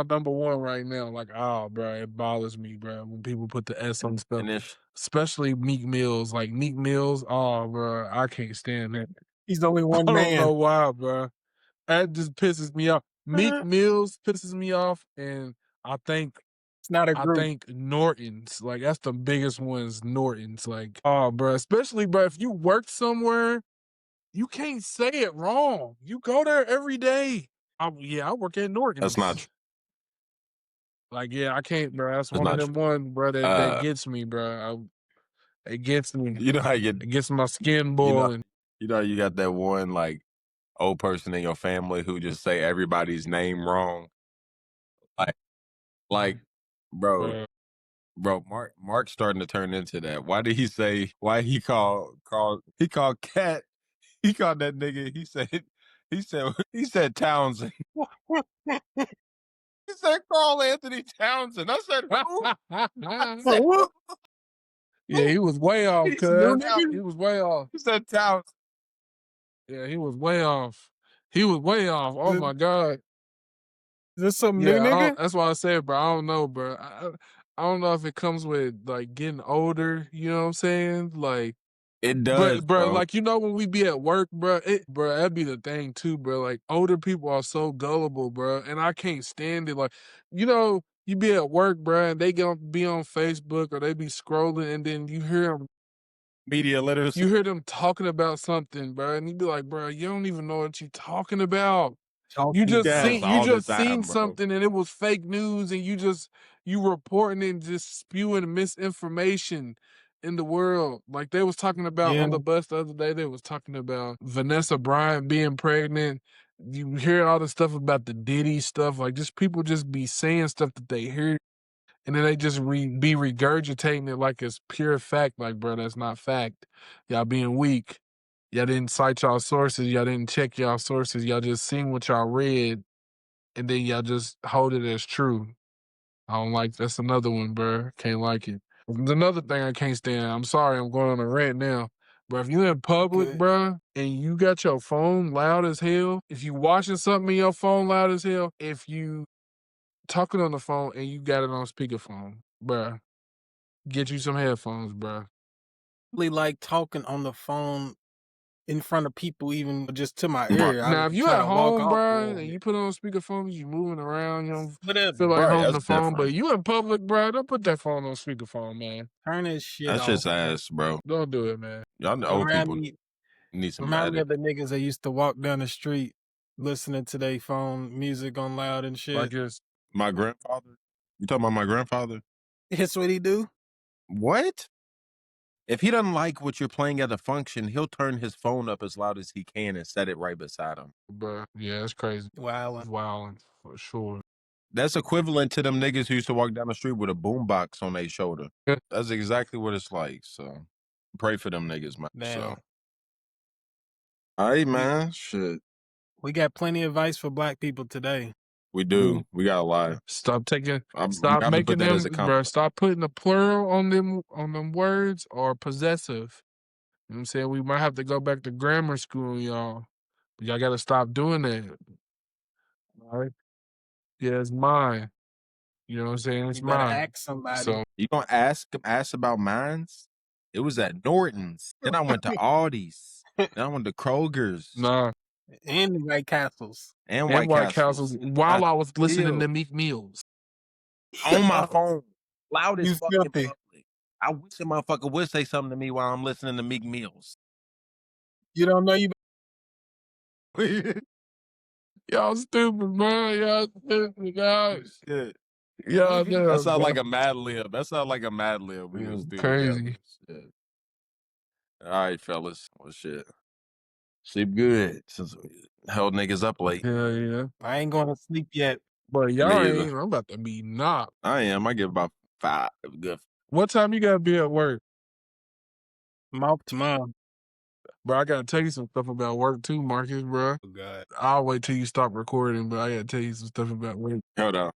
number one right now. Like, oh, bro, it bothers me, bro, when people put the S on stuff. Especially Meek Mills. Like Meek Mills, oh, bro, I can't stand that. He's only one man. I don't know why, bro. That just pisses me off. Meek Mills pisses me off, and I think it's not a group. I think Norton's, like, that's the biggest ones, Norton's. Like, oh, bro, especially, bro, if you work somewhere, you can't say it wrong. You go there every day. I work at Norton's. That's not true. Like, yeah, I can't, bro. That's one of them ones, bro, that gets me, bro. It gets me. You know how it gets my skin boiling. You know you got that one, like, old person in your family who just say everybody's name wrong. Like, bro, Mark's starting to turn into that. Why did he say? Why he called Cat? He called that nigga. He said Townsend. He said Carl Anthony Townsend. I said who? Yeah, he was way off, cuz. He was way off. He said Townsend. Yeah, he was way off. Oh my God. Is this some new nigga? That's why I said, bro. I don't know, bro. I don't know if it comes with like getting older. You know what I'm saying? Like it does, bro. Like when we be at work, bro. That'd be the thing too, bro. Like older people are so gullible, bro, and I can't stand it. Like you be at work, bro, and they gonna be on Facebook or they be scrolling, and then you hear them. Media literacy. You hear them talking about something, bro, and you be like, bro, you don't even know what you're talking about. You just seen something and it was fake news, and you reporting and just spewing misinformation in the world. Like they was talking about on the bus the other day, they was talking about Vanessa Bryant being pregnant. You hear all the stuff about the Diddy stuff, like just people just be saying stuff that they hear, and then they just be regurgitating it like it's pure fact. Like, bro, that's not fact. Y'all being weak. Y'all didn't cite y'all sources. Y'all didn't check y'all sources. Y'all just seen what y'all read, and then y'all just hold it as true. I don't like that's another one, bro. Can't like it. There's another thing I can't stand. I'm sorry, I'm going on a rant now. But if you're in public, bro, and you got your phone loud as hell, if you watching something in your phone loud as hell, if you talking on the phone and you got it on speakerphone, bro, get you some headphones, bro. Really like talking on the phone in front of people, even just to my ear. Now, if you at home, bro, and you put on speakerphone, you moving around, you don't feel like holding the phone, but you in public, bro, don't put that phone on speakerphone, man. Turn that shit off. That's just ass, bro. Don't do it, man. Y'all know old people. You need some Remind me of etiquette. the niggas that used to walk down the street listening to their phone music on loud and shit. Like it's My grandfather. You talking about my grandfather? That's what he do? What? If he doesn't like what you're playing at a function, he'll turn his phone up as loud as he can and set it right beside him. bruh. Yeah, it's crazy. Wildin'. Wildin' for sure. That's equivalent to them niggas who used to walk down the street with a boombox on their shoulder. Yeah. That's exactly what it's like. So pray for them niggas, man. Damn. So. All right, man. Shit. We got plenty of advice for black people today. We do. We got a lot. Stop taking. I'm Stop gonna making put that them, as a bro. compliment. Stop putting the plural on them words or possessive. You know what I'm saying? We might have to go back to grammar school, y'all. But y'all got to stop doing that. All right? Yeah, it's mine. You know what I'm saying? It's You better mine. ask somebody. So You gonna ask about mines? It was at Norton's. Then I went to Aldi's. Then I went to Kroger's. nah. And the White Castles. And And White Castles. while I was listening still- to Meek Mills. On my phone. Loud as You fucking filthy. public. I wish a motherfucker would say something to me while I'm listening to Meek Mills. You don't know you. Y'all stupid, man. Y'all stupid, guys. Shit. Y'all know, That sound bro. like a Mad Lib. That sound like a Mad Lib. We was Crazy. Shit. All right, fellas. Well, shit. Sleep good since we held niggas up late. Hell yeah. I ain't going to sleep yet. But y'all Me either. ain't. I'm about to be knocked. I am. I get about 5. Good. What time you got to be at work? I'm off tomorrow. Bro, I got to tell you some stuff about work too, Marcus, bro. Oh, God. I'll wait till you stop recording, but I got to tell you some stuff about work. Hold on.